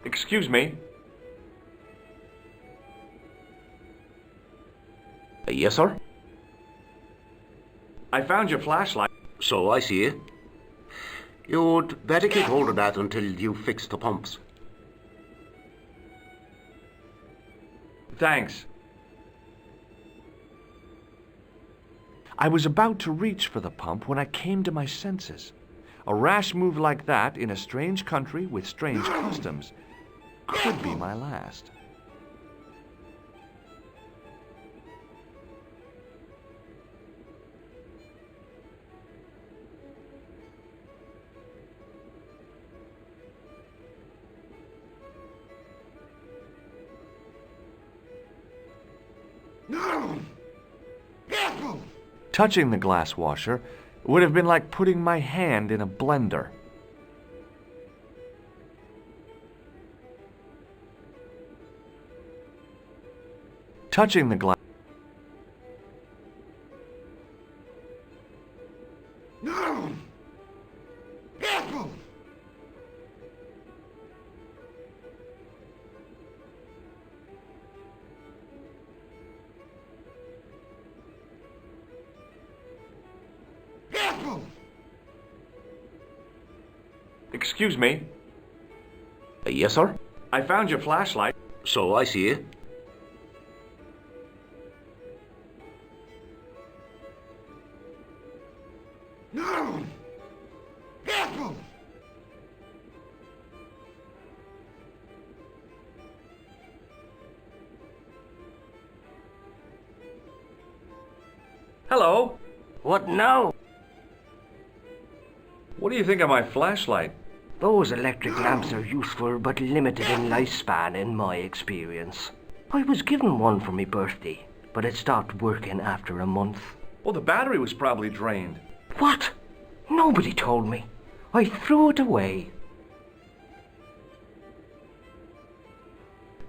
Excuse me. Yes, sir? I found your flashlight. So I see. You'd better keep hold of that until you fix the pumps. Thanks. I was about to reach for the pump when I came to my senses. A rash move like that in a strange country with strange customs could be my last. No! Careful! Touching the glass washer would have been like putting my hand in a blender. Touching the glass... No! Careful! Careful! Excuse me. Yes, sir? I found your flashlight. So I see. No! Careful! Hello. What now? What do you think of my flashlight? Those electric lamps are useful but limited in lifespan in my experience. I was given one for my birthday, but it stopped working after a month. Well, the battery was probably drained. What? Nobody told me. I threw it away.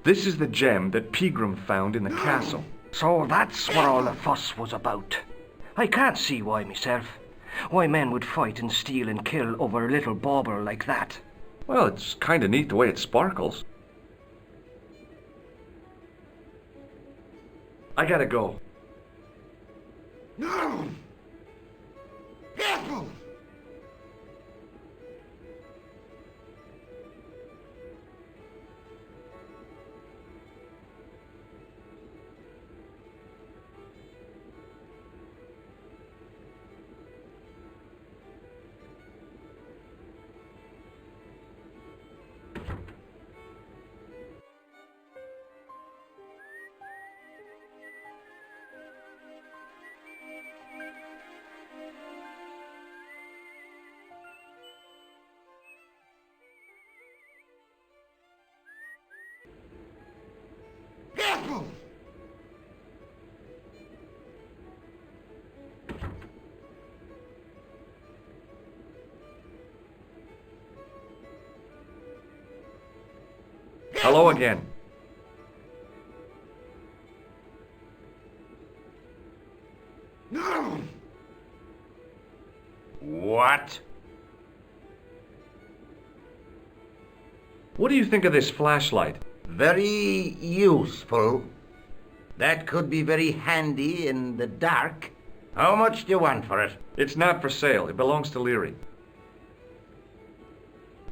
This is the gem that Pegram found in the castle. So that's what all the fuss was about. I can't see why myself. Why men would fight and steal and kill over a little bauble like that. Well, it's kind of neat the way it sparkles. I gotta go. No! Careful! Careful! Hello again. No! What? What do you think of this flashlight? Very useful. That could be very handy in the dark. How much do you want for it? It's not for sale. It belongs to Leary.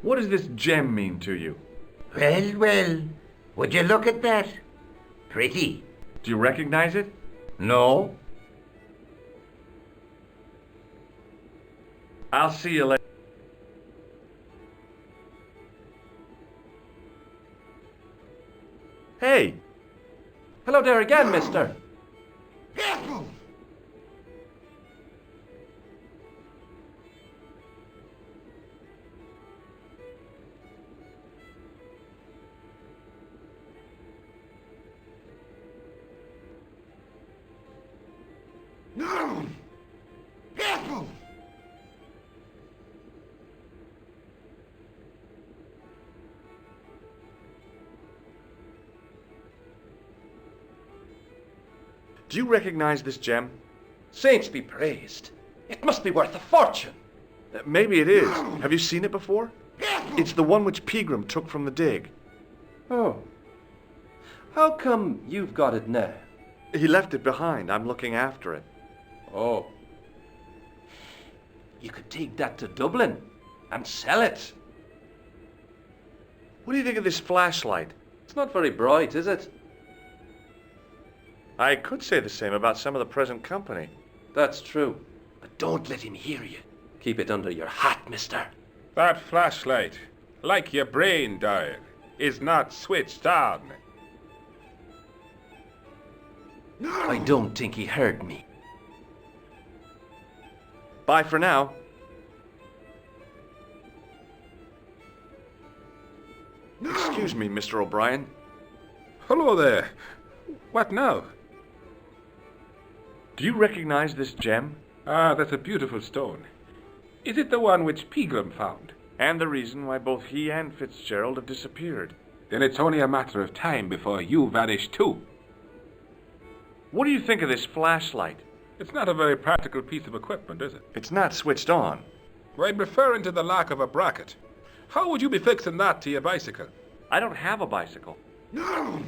What does this gem mean to you? Well, well, would you look at that? Pretty. Do you recognize it? No? I'll see you later. Hey! Hello there again, mister. Careful! No! Careful! Do you recognize this gem? Saints be praised. It must be worth a fortune. Maybe it is. Have you seen it before? Careful! It's the one which Pegram took from the dig. Oh. How come you've got it now? He left it behind. I'm looking after it. Oh. You could take that to Dublin and sell it. What do you think of this flashlight? It's not very bright, is it? I could say the same about some of the present company. That's true. But don't let him hear you. Keep it under your hat, mister. That flashlight, like your brain dial, is not switched on. I don't think he heard me. Bye for now. Excuse me, Mr. O'Brien. Hello there. What now? Do you recognize this gem? Ah, that's a beautiful stone. Is it the one which Pegram found? And the reason why both he and Fitzgerald have disappeared. Then it's only a matter of time before you vanish too. What do you think of this flashlight? It's not a very practical piece of equipment, is it? It's not switched on. I'm referring to the lack of a bracket. How would you be fixing that to your bicycle? I don't have a bicycle. No!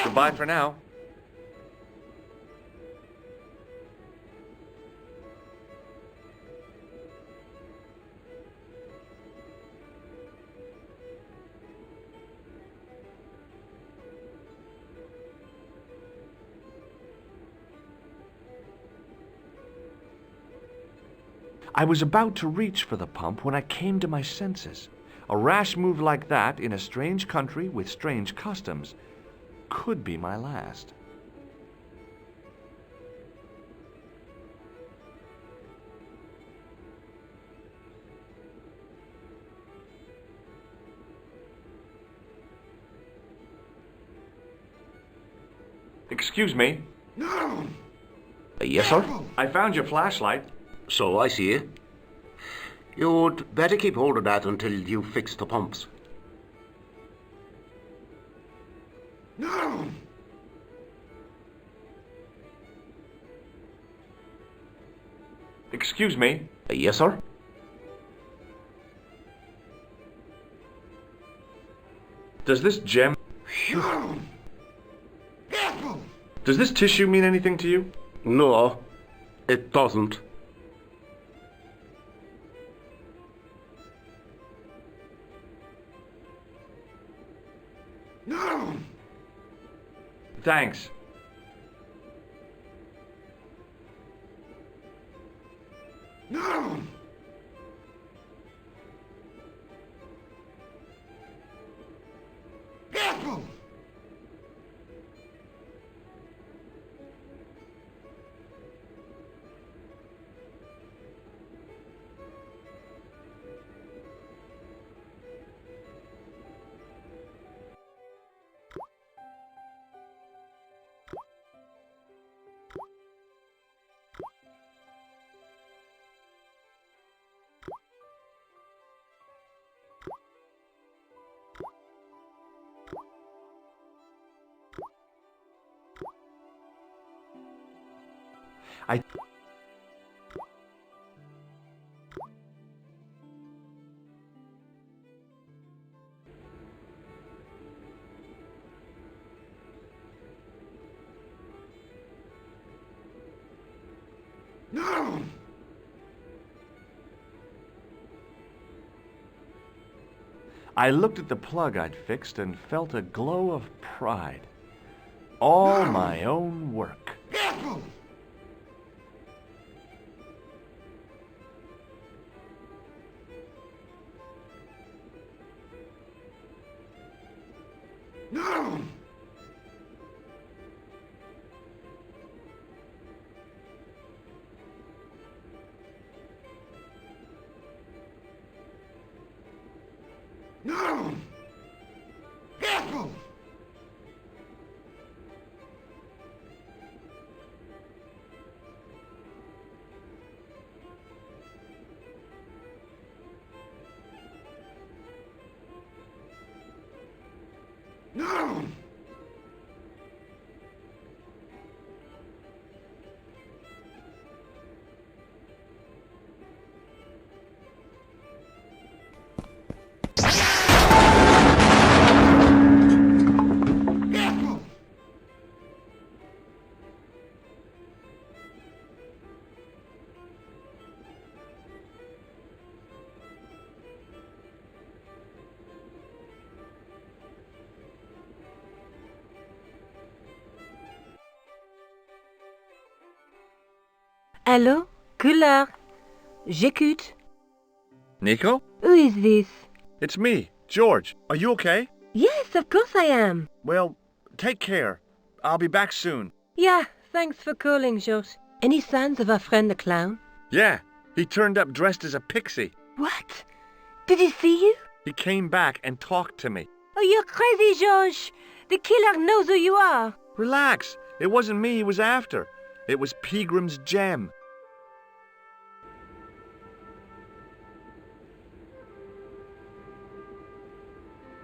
Goodbye for now. I was about to reach for the pump when I came to my senses. A rash move like that in a strange country with strange customs could be my last. Excuse me. No! Yes, sir? I found your flashlight. So I see it. You'd better keep hold of that until you fix the pumps. No! Excuse me. Yes, sir? Does this gem... Down! Careful! Does this tissue mean anything to you? No, it doesn't. Down! Thanks. Down! Careful! I... Down! I looked at the plug I'd fixed and felt a glow of pride. All my own work. Careful! Down! Down! Careful! Down! Careful! Hello? Couleur. J'écoute. Nico? Who is this? It's me, George. Are you okay? Yes, of course I am. Well, take care. I'll be back soon. Yeah, thanks for calling, George. Any signs of our friend the clown? Yeah, he turned up dressed as a pixie. What? Did he see you? He came back and talked to me. Oh, you're crazy, George. The killer knows who you are. Relax. It wasn't me he was after. It was Peagram's gem.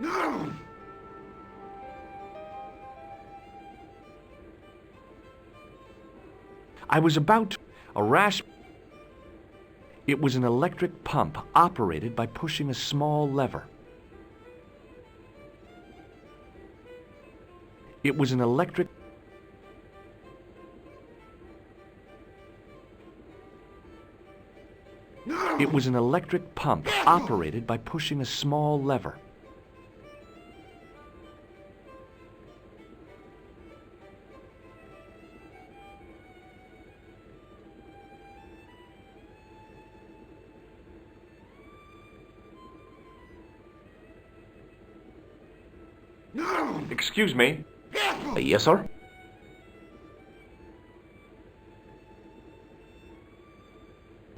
Down! I was about to... A rash... It was an electric pump operated by pushing a small lever. It was an electric... Down! It was an electric pump operated by pushing a small lever. Down! Excuse me. Careful! Yes, sir?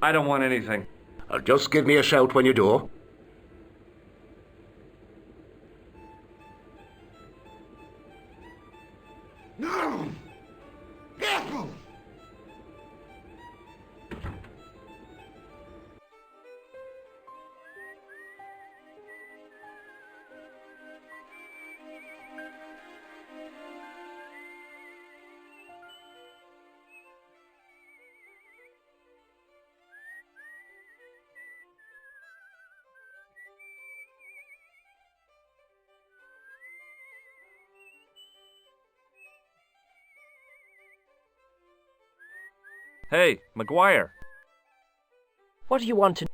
I don't want anything. Just give me a shout when you do. Down! Careful! Hey, McGuire. What do you want to...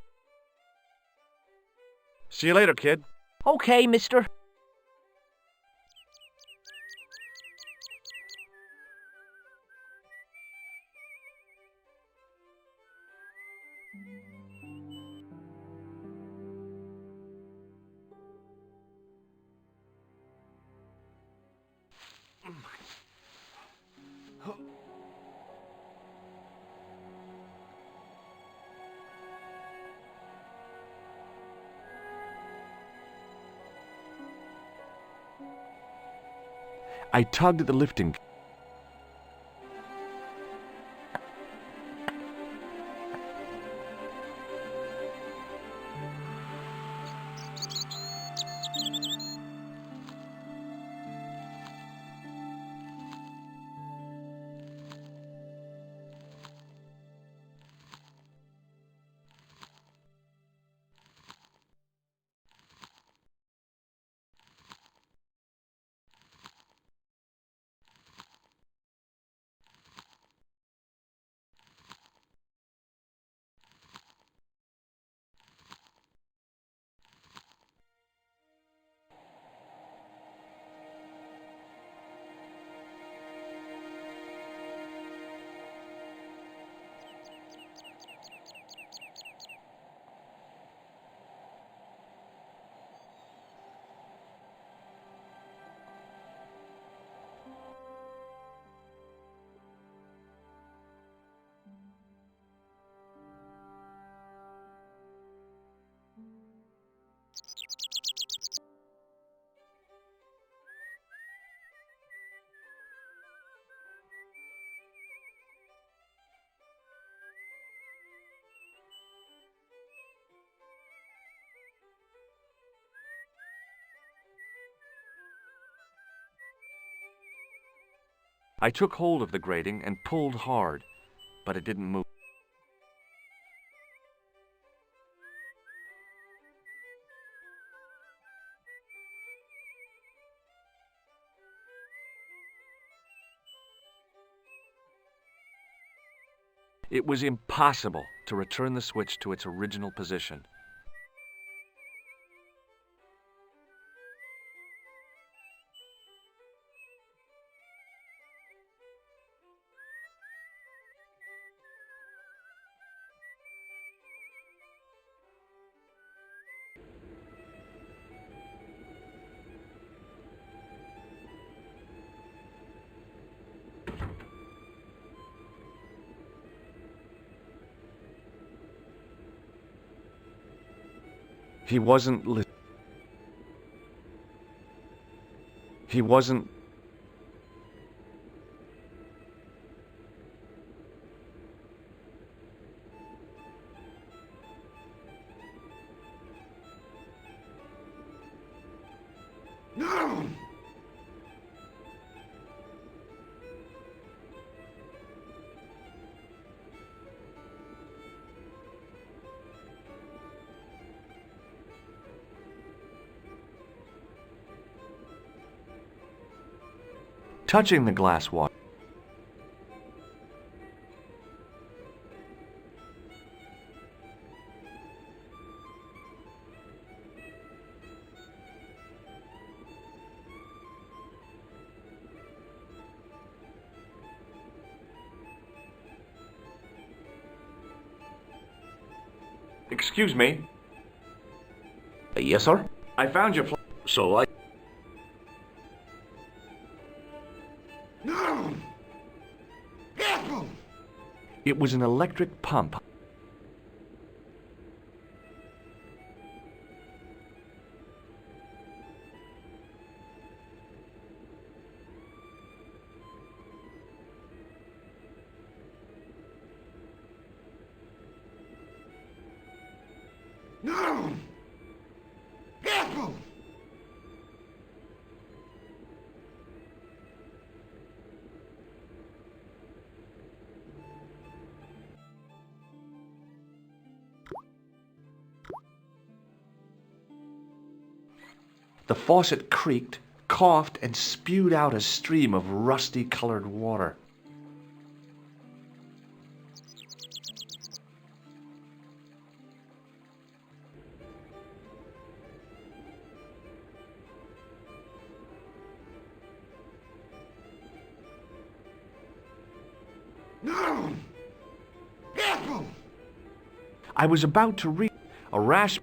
See you later, kid. Okay, mister. I tugged at the lifting. I took hold of the grating and pulled hard, but it didn't move. It was impossible to return the switch to its original position. He wasn't lit. He wasn't. No! Touching the glass water. Excuse me. Yes, sir? I found your So I... No! Careful! It was an electric pump. No! Careful! The faucet creaked, coughed, and spewed out a stream of rusty-colored water. I was about to reach a rash.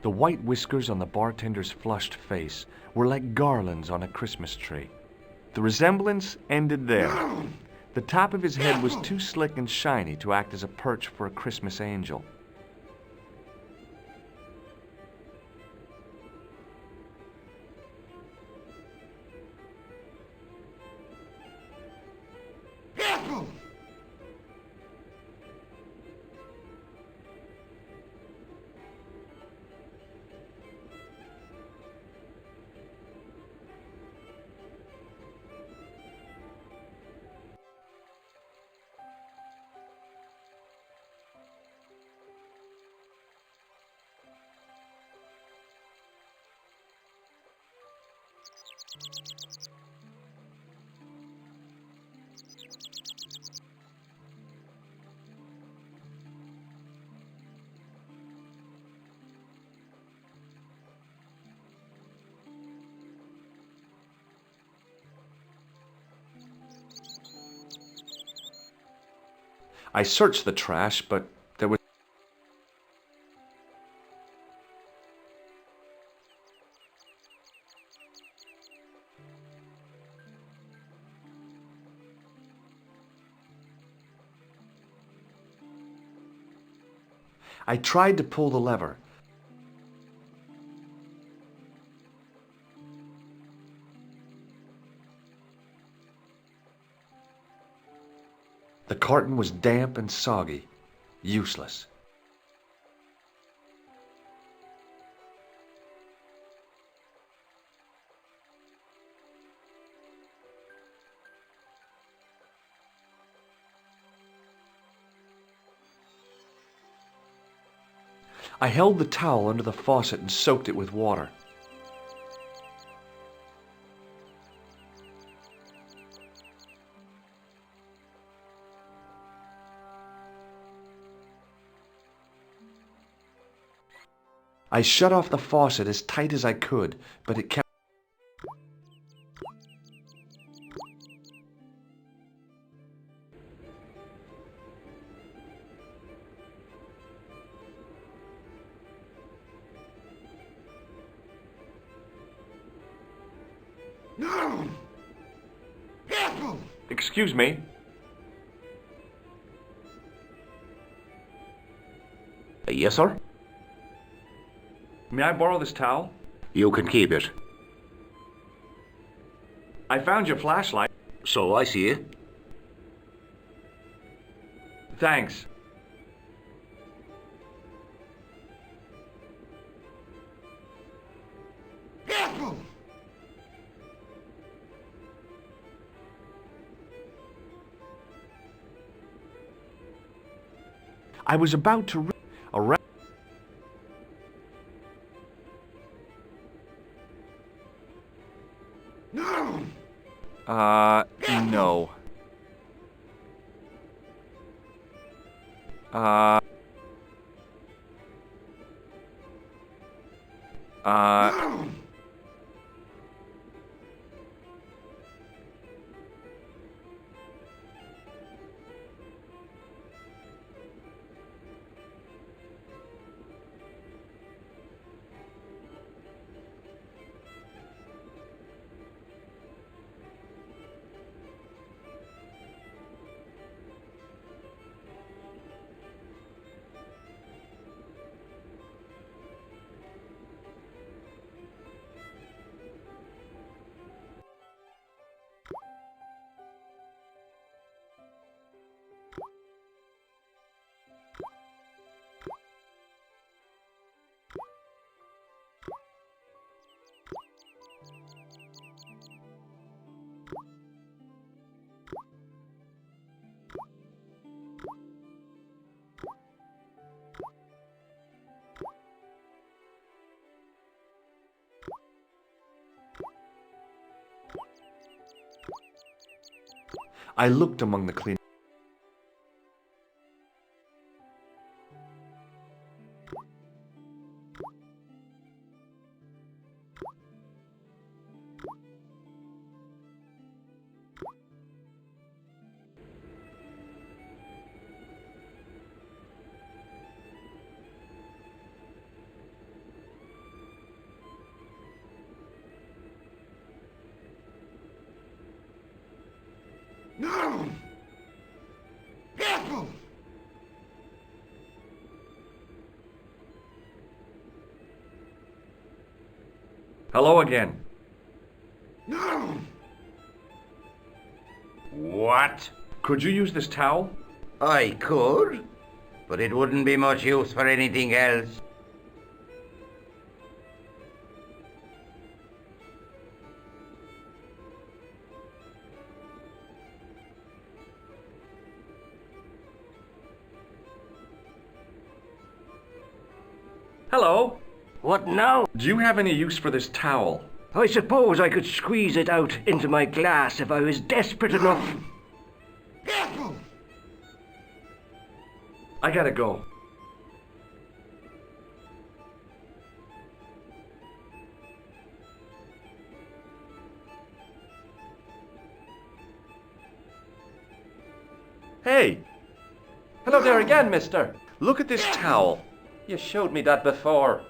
The white whiskers on the bartender's flushed face were like garlands on a Christmas tree. The resemblance ended there. The top of his head was too slick and shiny to act as a perch for a Christmas angel. Careful! I searched the trash, but there was... I tried to pull the lever. The carton was damp and soggy, useless. I held the towel under the faucet and soaked it with water. I shut off the faucet as tight as I could, but it kept... No! Careful! Excuse me. Yes, sir? May I borrow this towel? You can keep it. I found your flashlight. So I see it. Thanks. Careful! I was about to... No! No. No! I looked among the clean... Hello again. No! What? Could you use this towel? I could, but it wouldn't be much use for anything else. Hello. What now? Do you have any use for this towel? I suppose I could squeeze it out into my glass if I was desperate enough. Careful! I gotta go. Hey, Hello there again, mister. look at this towel. You showed me that before.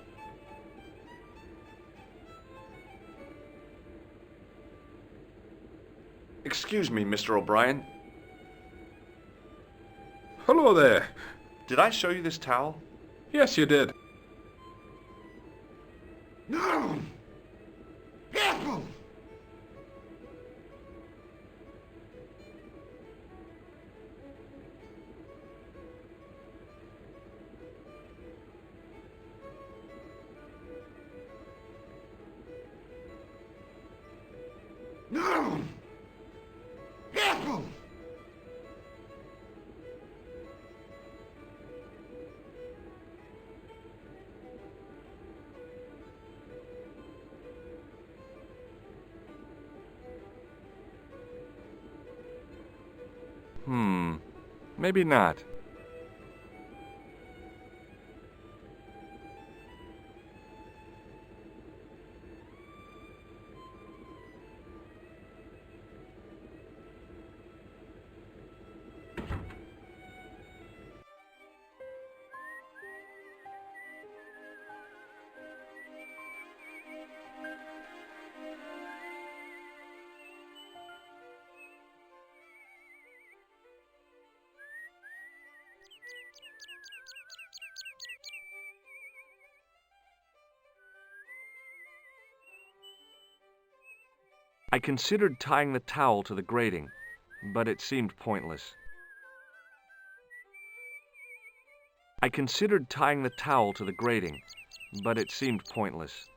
Excuse me, Mr. O'Brien. Hello there. Did I show you this towel? Yes, you did. No! Careful! No! Careful! Maybe not. I considered tying the towel to the grating, but it seemed pointless. I considered tying the towel to the grating, but it seemed pointless.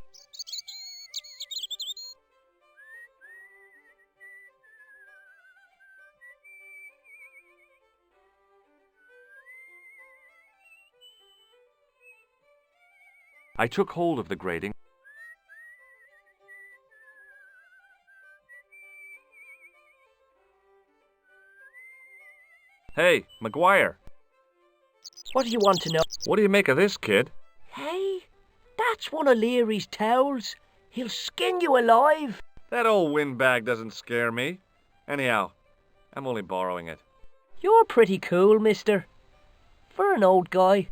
I took hold of the grating. Hey, McGuire, What do you want to know? what do you make of this, kid? Hey, that's one of Leary's towels. He'll skin you alive. That old windbag doesn't scare me. Anyhow, I'm only borrowing it. You're pretty cool, mister. For an old guy.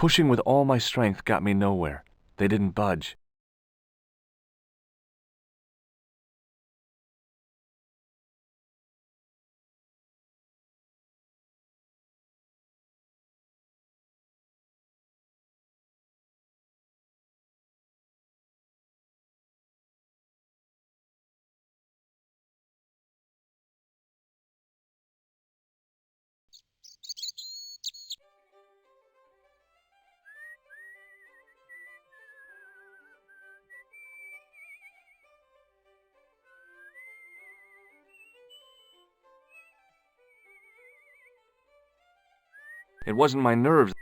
Pushing with all my strength got me nowhere. They didn't budge. It wasn't my nerves.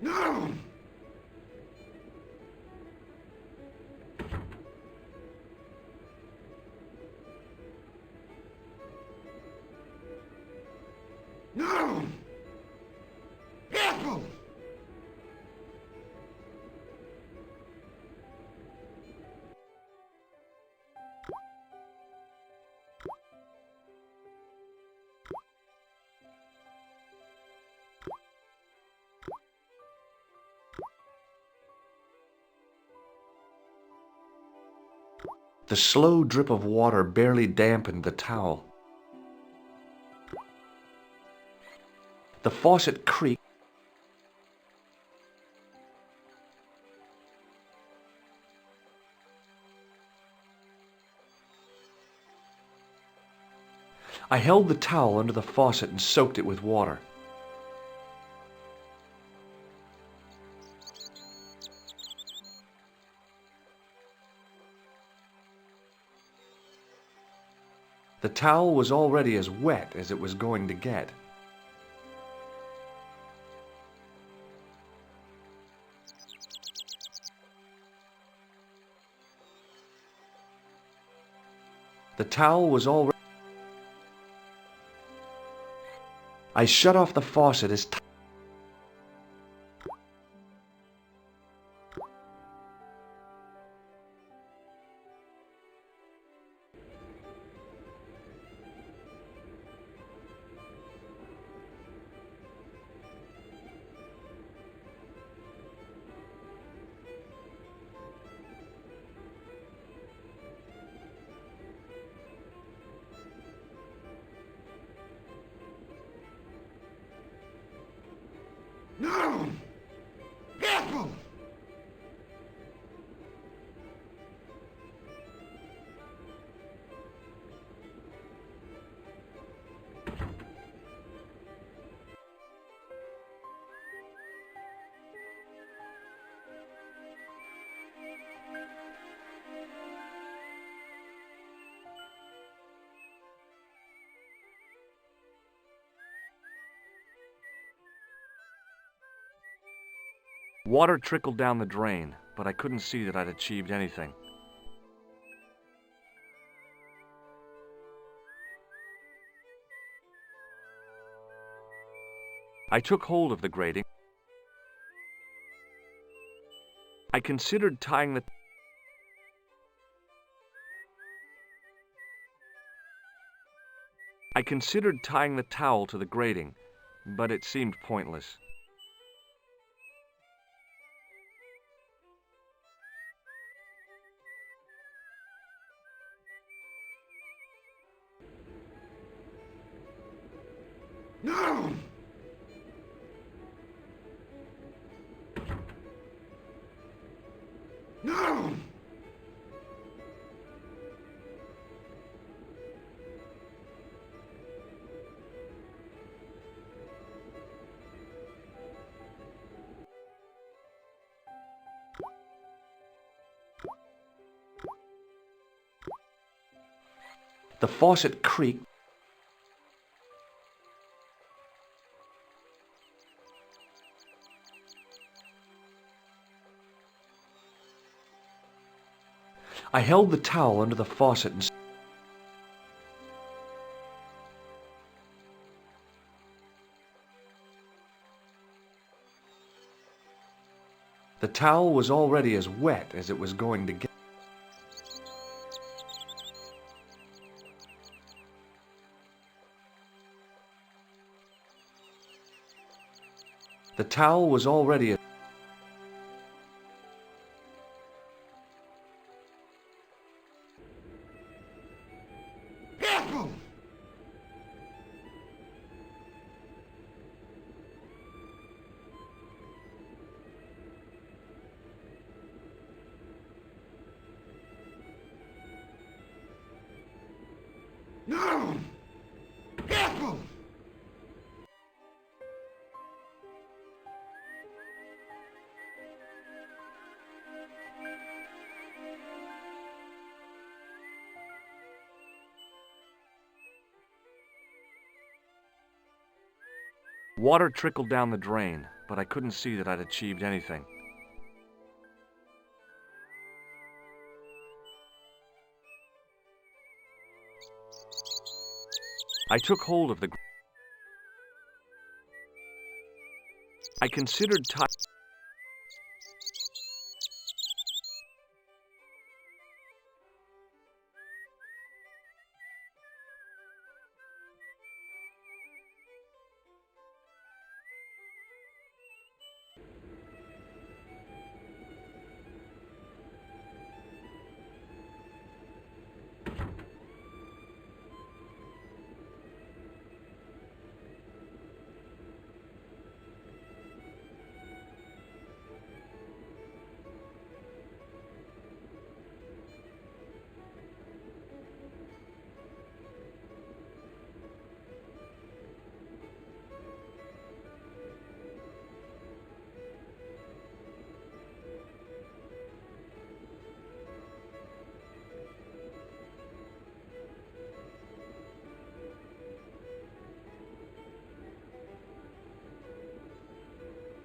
No! No! Apple! The slow drip of water barely dampened the towel. The faucet creaked. I held the towel under the faucet and soaked it with water. The towel was already as wet as it was going to get. The towel was already... I shut off the faucet as No! Apple! water trickled down the drain, but I couldn't see that I'd achieved anything. I took hold of the grating. I considered tying the towel to the grating, but it seemed pointless. No! No! The faucet creaked. I held the towel under the faucet and The towel was already as wet as it was going to get. The towel was already as... Careful! No! Careful! Water trickled down the drain, but I couldn't see that I'd achieved anything. I took hold of the... I considered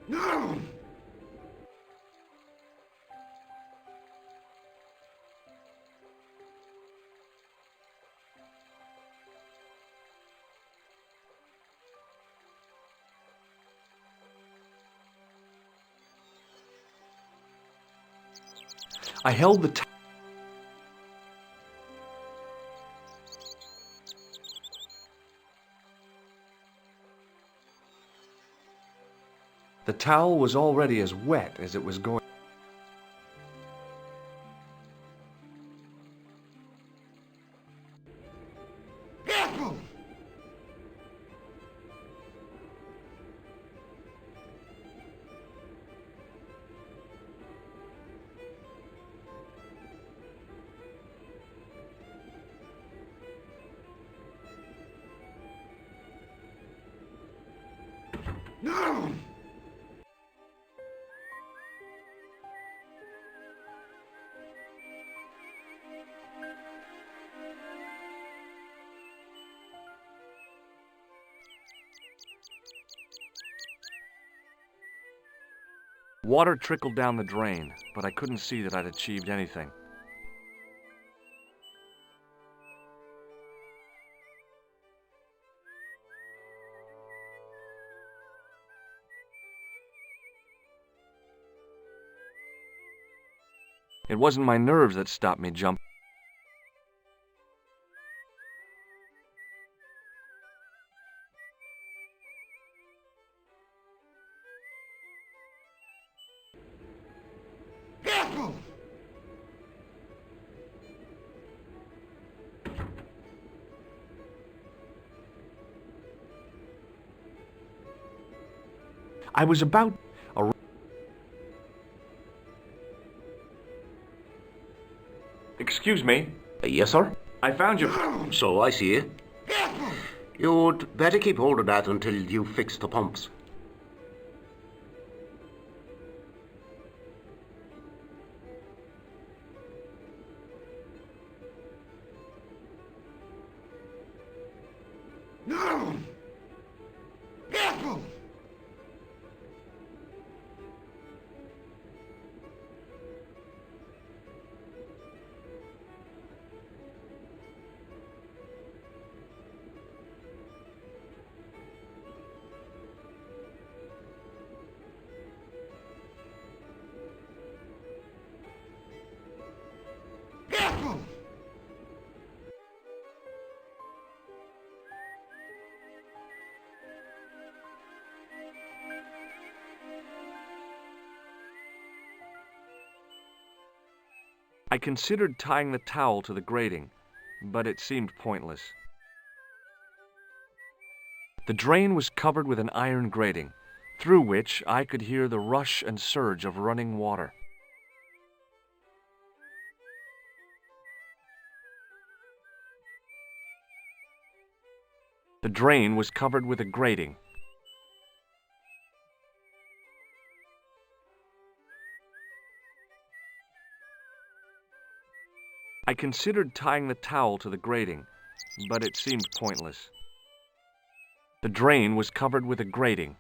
No! I held the... The towel was already as wet as it was going. Careful! No! Water trickled down the drain, but I couldn't see that I'd achieved anything. It wasn't my nerves that stopped me jumping. Careful! I was about... Excuse me. Yes, sir? I found you... So I see. Careful! You'd better keep hold of that until you fix the pumps. No! Careful! I considered tying the towel to the grating, but it seemed pointless. The drain was covered with an iron grating, through which I could hear the rush and surge of running water. The drain was covered with a grating. I considered tying the towel to the grating, but it seemed pointless. The drain was covered with a grating.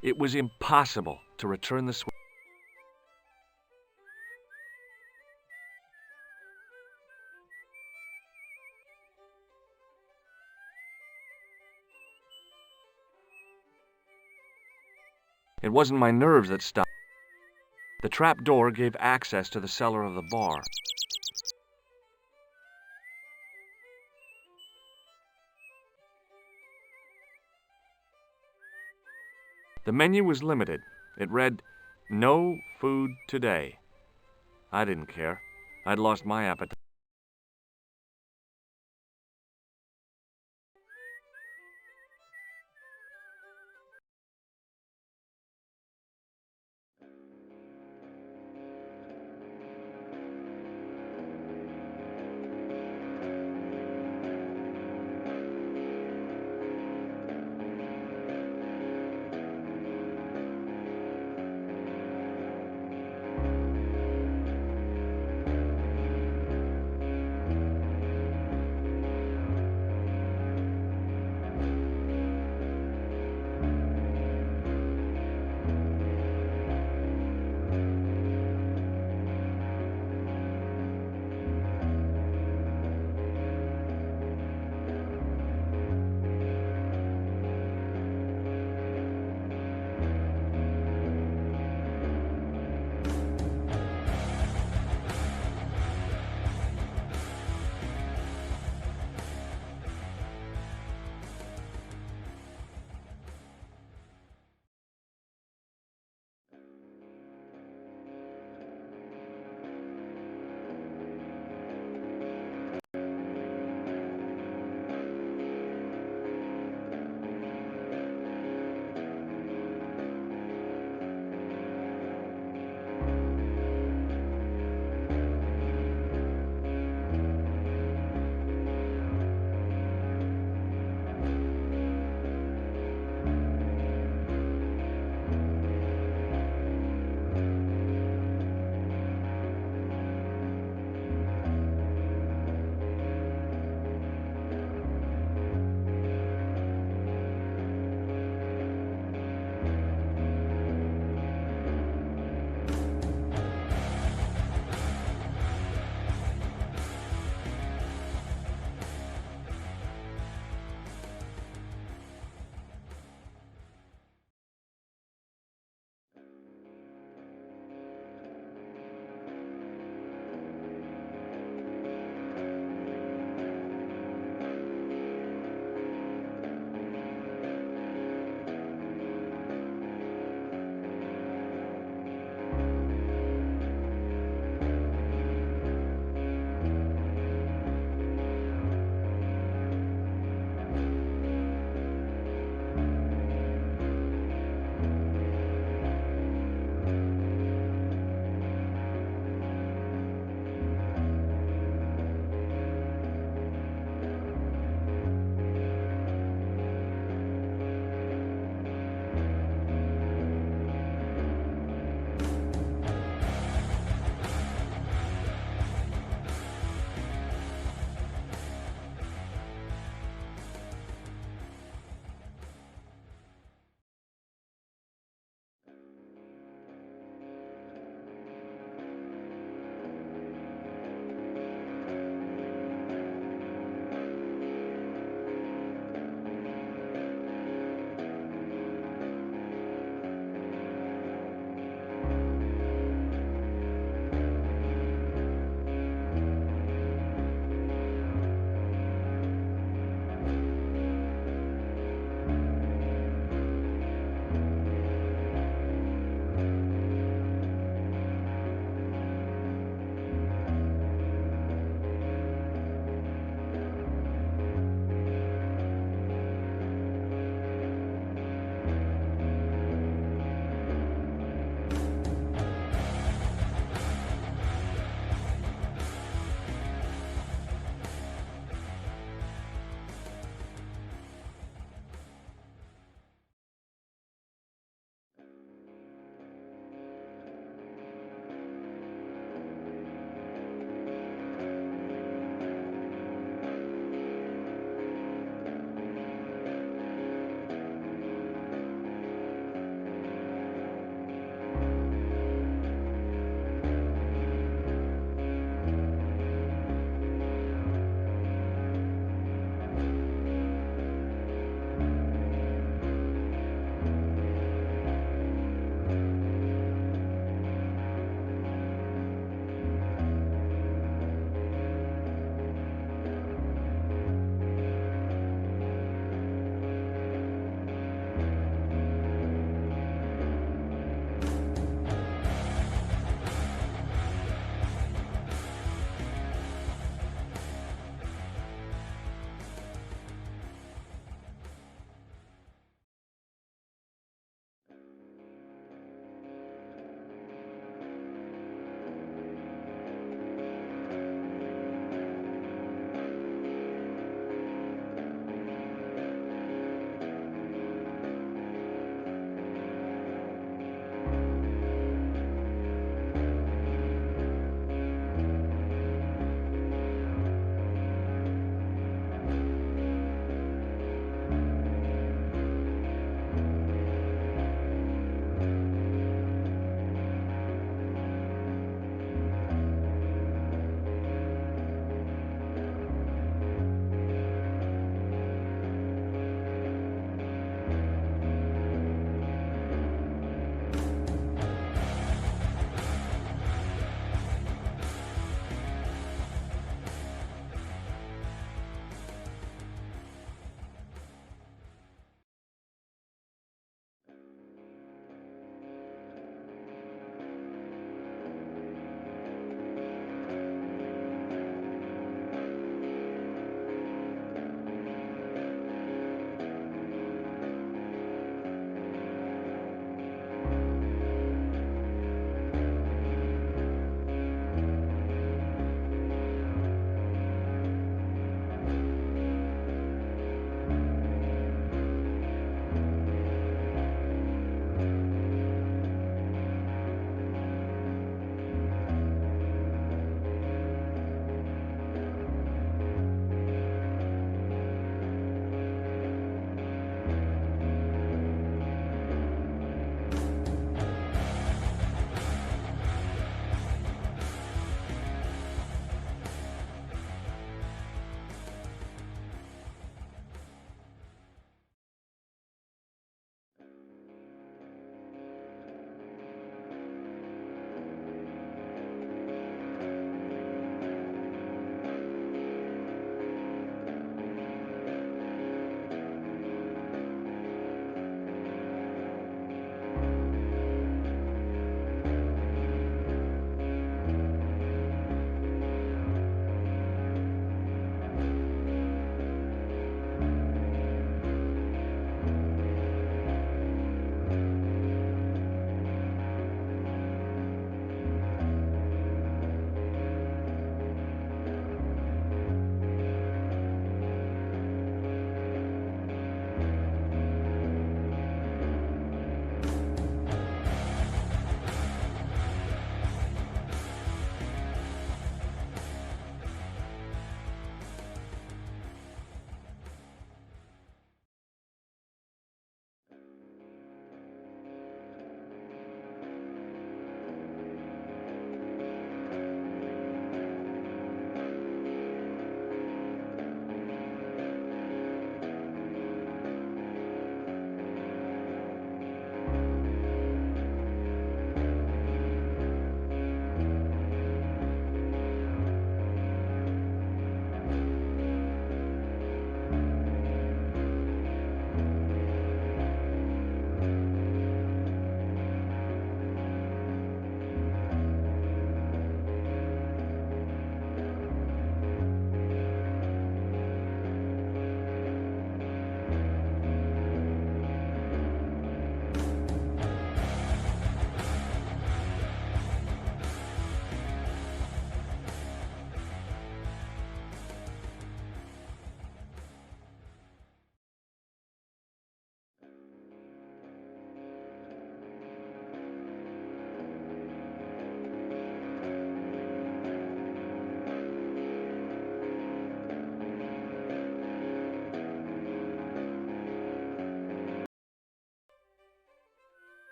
It was impossible to return the switch. It wasn't my nerves that stopped. The trap door gave access to the cellar of the bar. The menu was limited. It read, "No food today." I didn't care. I'd lost my appetite.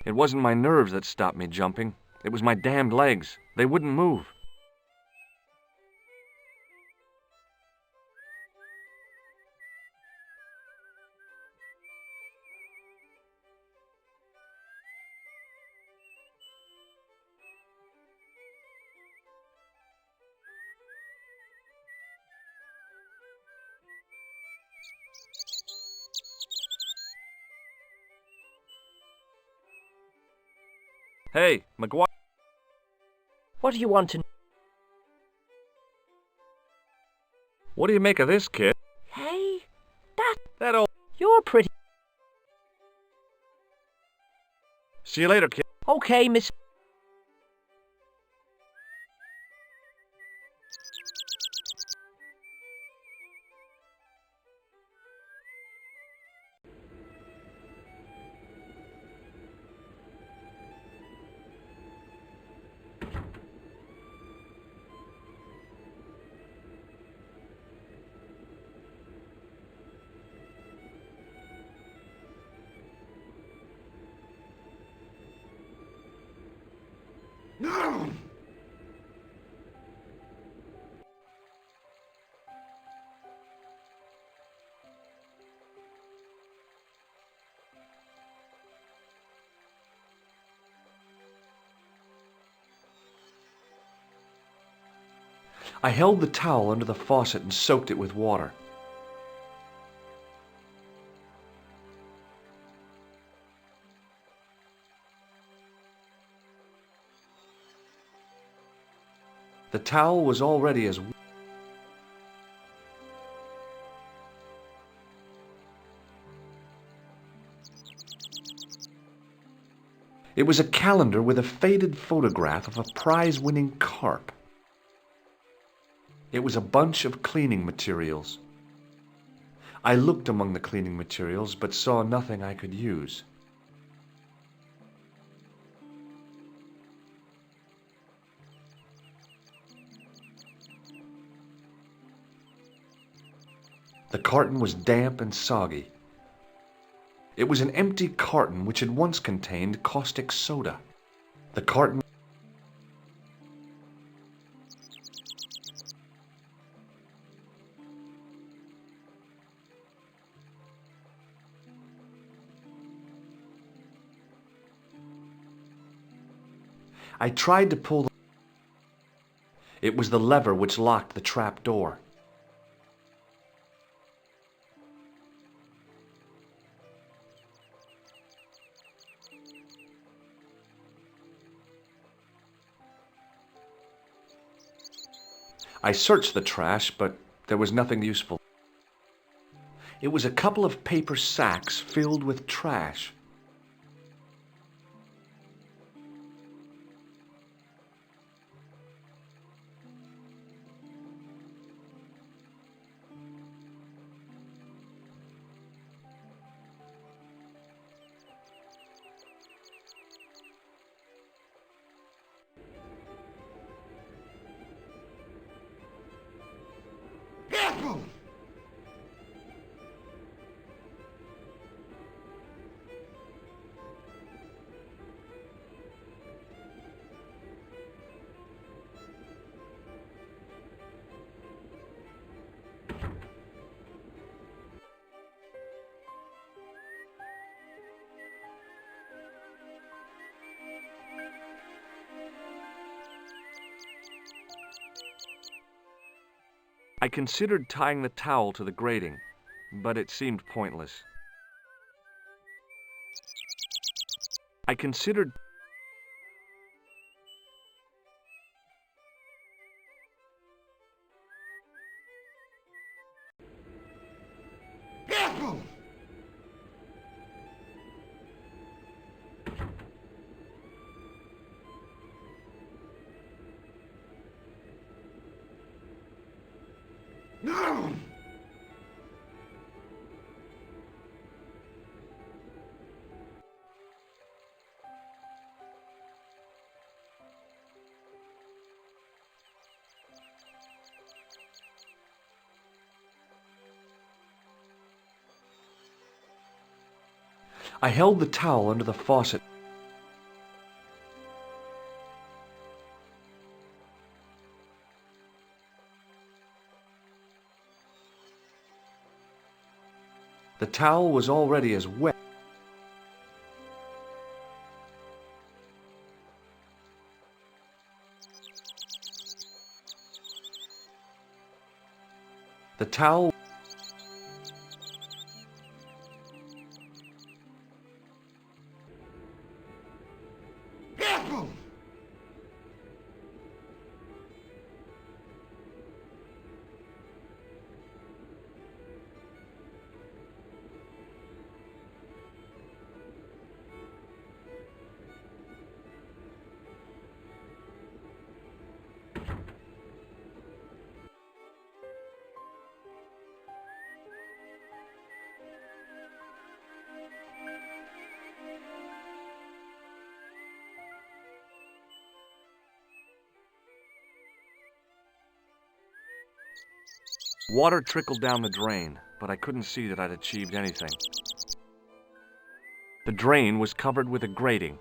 It wasn't my nerves that stopped me jumping. It was my damned legs. They wouldn't move. Hey, McGuire. What do you want to... What do you make of this, kid? Hey, That old... you're pretty... See you later, kid. Okay, miss... No! I held the towel under the faucet and soaked it with water. The towel was already as... It was a calendar with a faded photograph of a prize-winning carp. It was a bunch of cleaning materials. I looked among the cleaning materials, but saw nothing I could use. The carton was damp and soggy. It was an empty carton which had once contained caustic soda. The carton... I tried to pull the... It was the lever which locked the trap door. I searched the trash, but there was nothing useful. It was a couple of paper sacks filled with trash. Apple! I considered tying the towel to the grating, but it seemed pointless. I considered... Apple! No! I held the towel under the faucet. The towel was already as wet. The towel. Careful! Water trickled down the drain, but I couldn't see that I'd achieved anything. The drain was covered with a grating.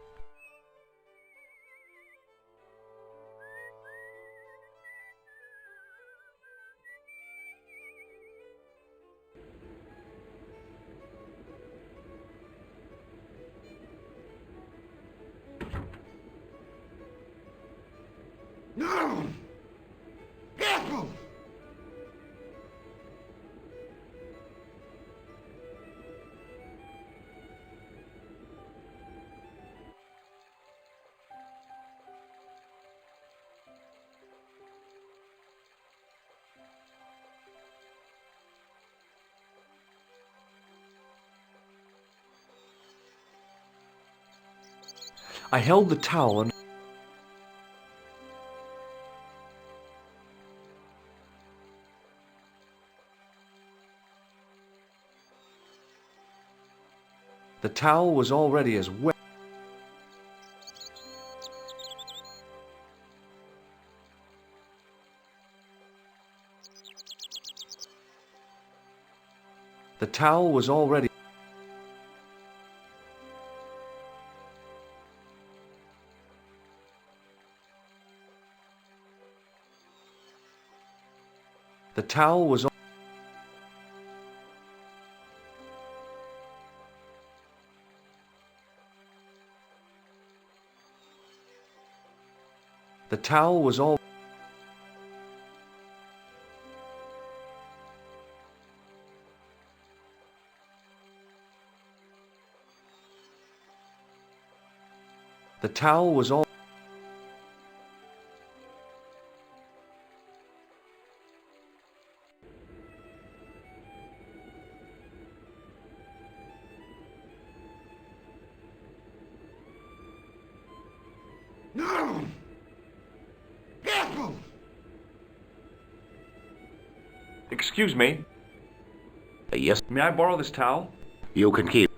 No! Careful! I held the towel and the towel was already as wet. The towel was already. The towel was. The towel was all. The towel was all. No! Careful! Excuse me. Yes, May I borrow this towel? you can keep.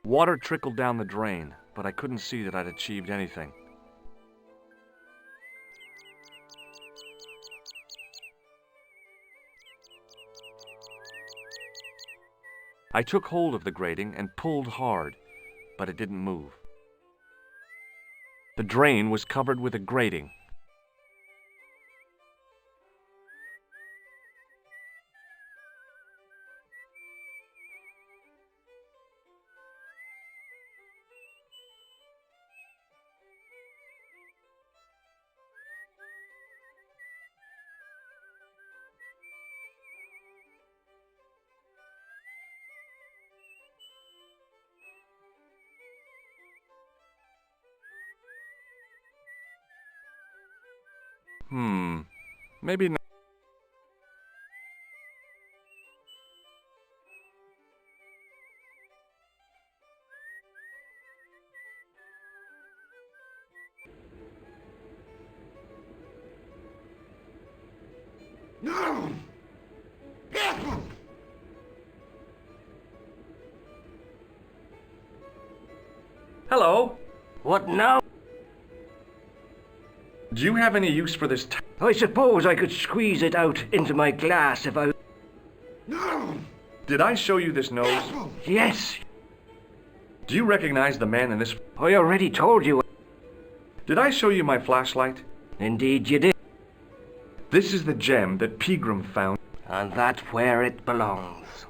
Water trickled down the drain, but I couldn't see that I'd achieved anything. I took hold of the grating and pulled hard, but it didn't move. The drain was covered with a grating. Maybe not. No! Careful! Hello? What now? Do you have any use for this I suppose I could squeeze it out into my glass if I... No! Did I show you this nose? Careful! Yes, Do you recognize the man in this... I already told you. Did I show you my flashlight? Indeed you did. This is the gem that Pegram found. And that's where it belongs.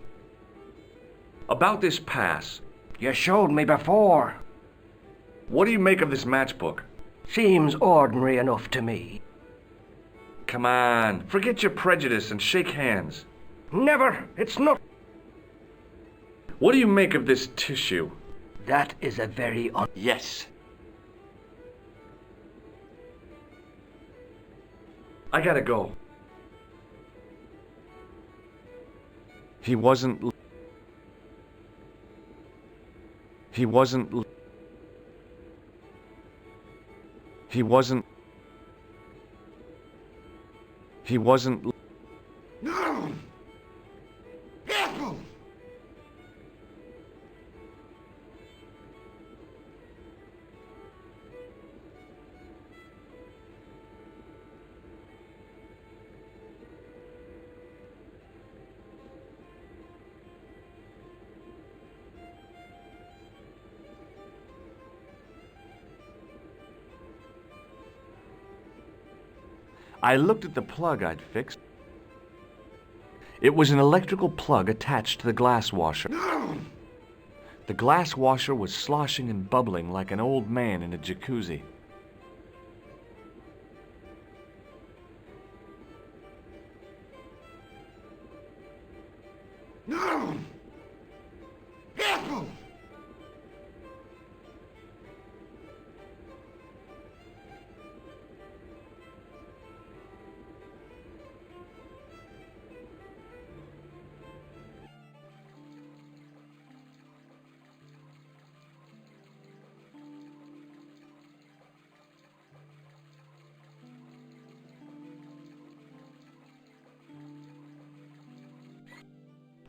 About this pass, You showed me before. what do you make of this matchbook? Seems ordinary enough to me. Come on, forget your prejudice and shake hands. Never. It's not. What do you make of this tissue? That is a very Yes. I gotta go. He wasn't... He wasn't... He wasn't... He wasn't... No! Careful! I looked at the plug I'd fixed. It was an electrical plug attached to the glass washer. No! The glass washer was sloshing and bubbling like an old man in a jacuzzi. No! Careful!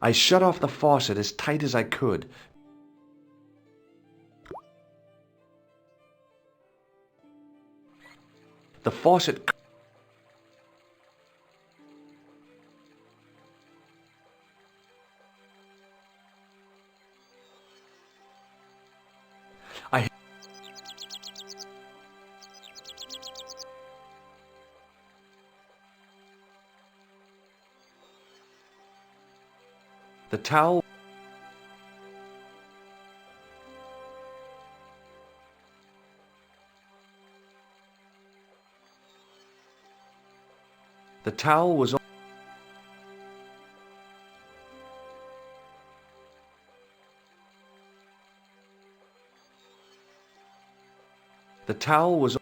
I shut off the faucet as tight as I could. The faucet... I... The towel... The towel was... The towel was...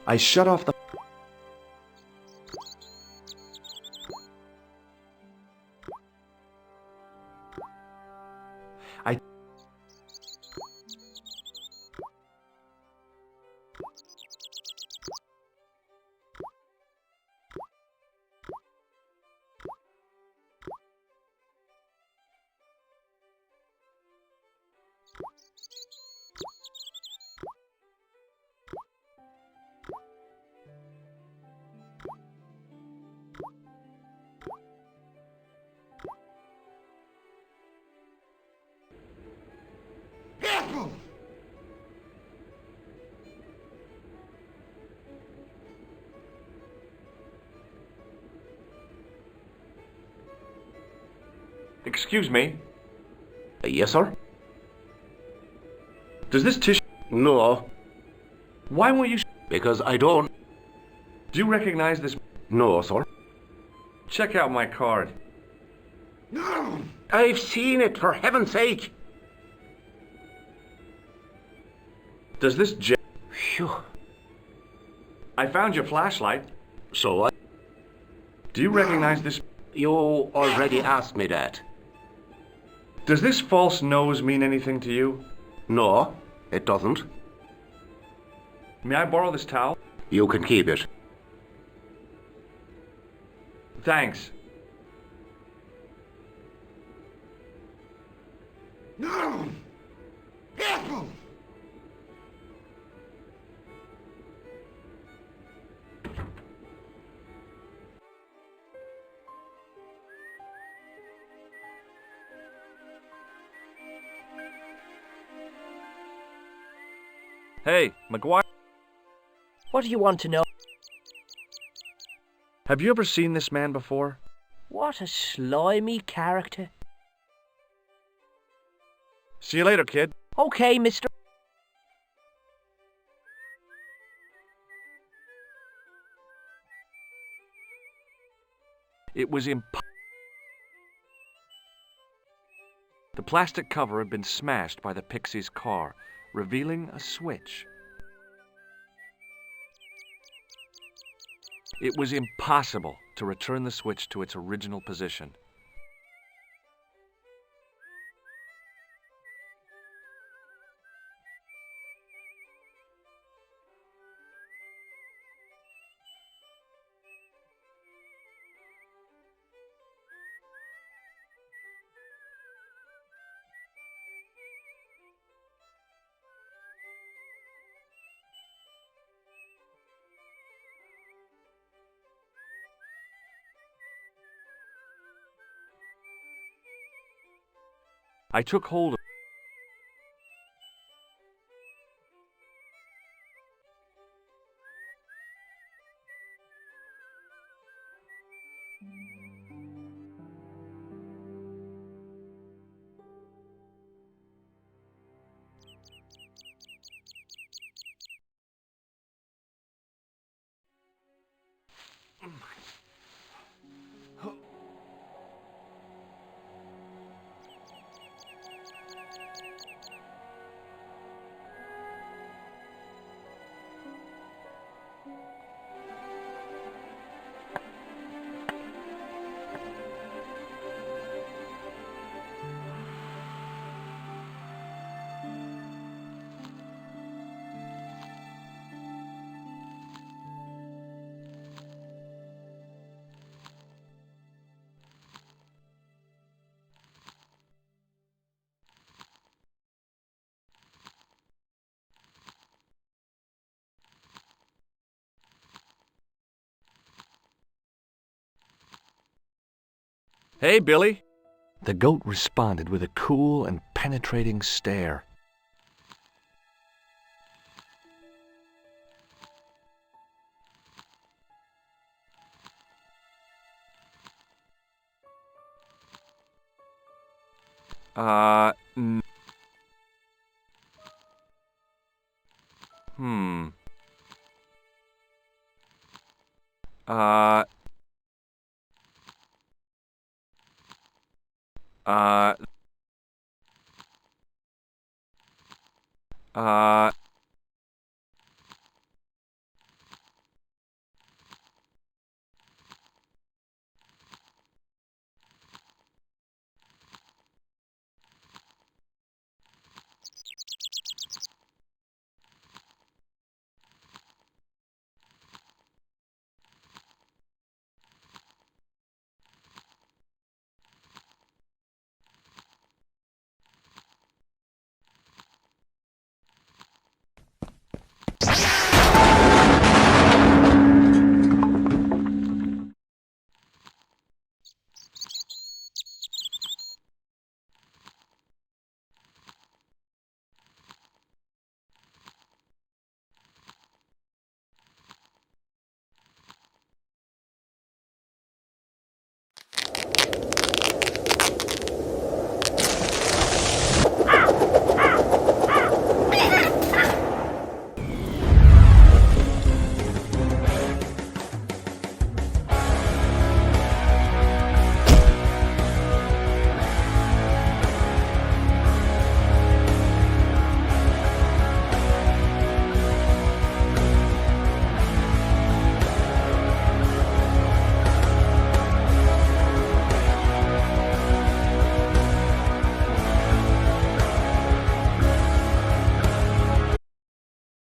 I shut off the... I... Careful! Excuse me, Yes, sir? does this tissue... No, Why won't you... because I don't. Do you recognize this... No, sir. Check out my card. No! I've seen it, for heaven's sake. Does this gem... Phew. I found your flashlight. So, Do you recognize this... you already asked me that. Does this false nose mean anything to you? No, it doesn't. May I borrow this towel? You can keep it. Thanks. No! Apple! Hey, McGuire. What do you want to know? Have you ever seen this man before? What a slimy character. See you later, kid. Okay, mister. It was The plastic cover had been smashed by the Pixie's car, revealing a switch. It was impossible to return the switch to its original position. I took hold of Hey, Billy. The goat responded with a cool and penetrating stare. N- hmm. Uh... Uh...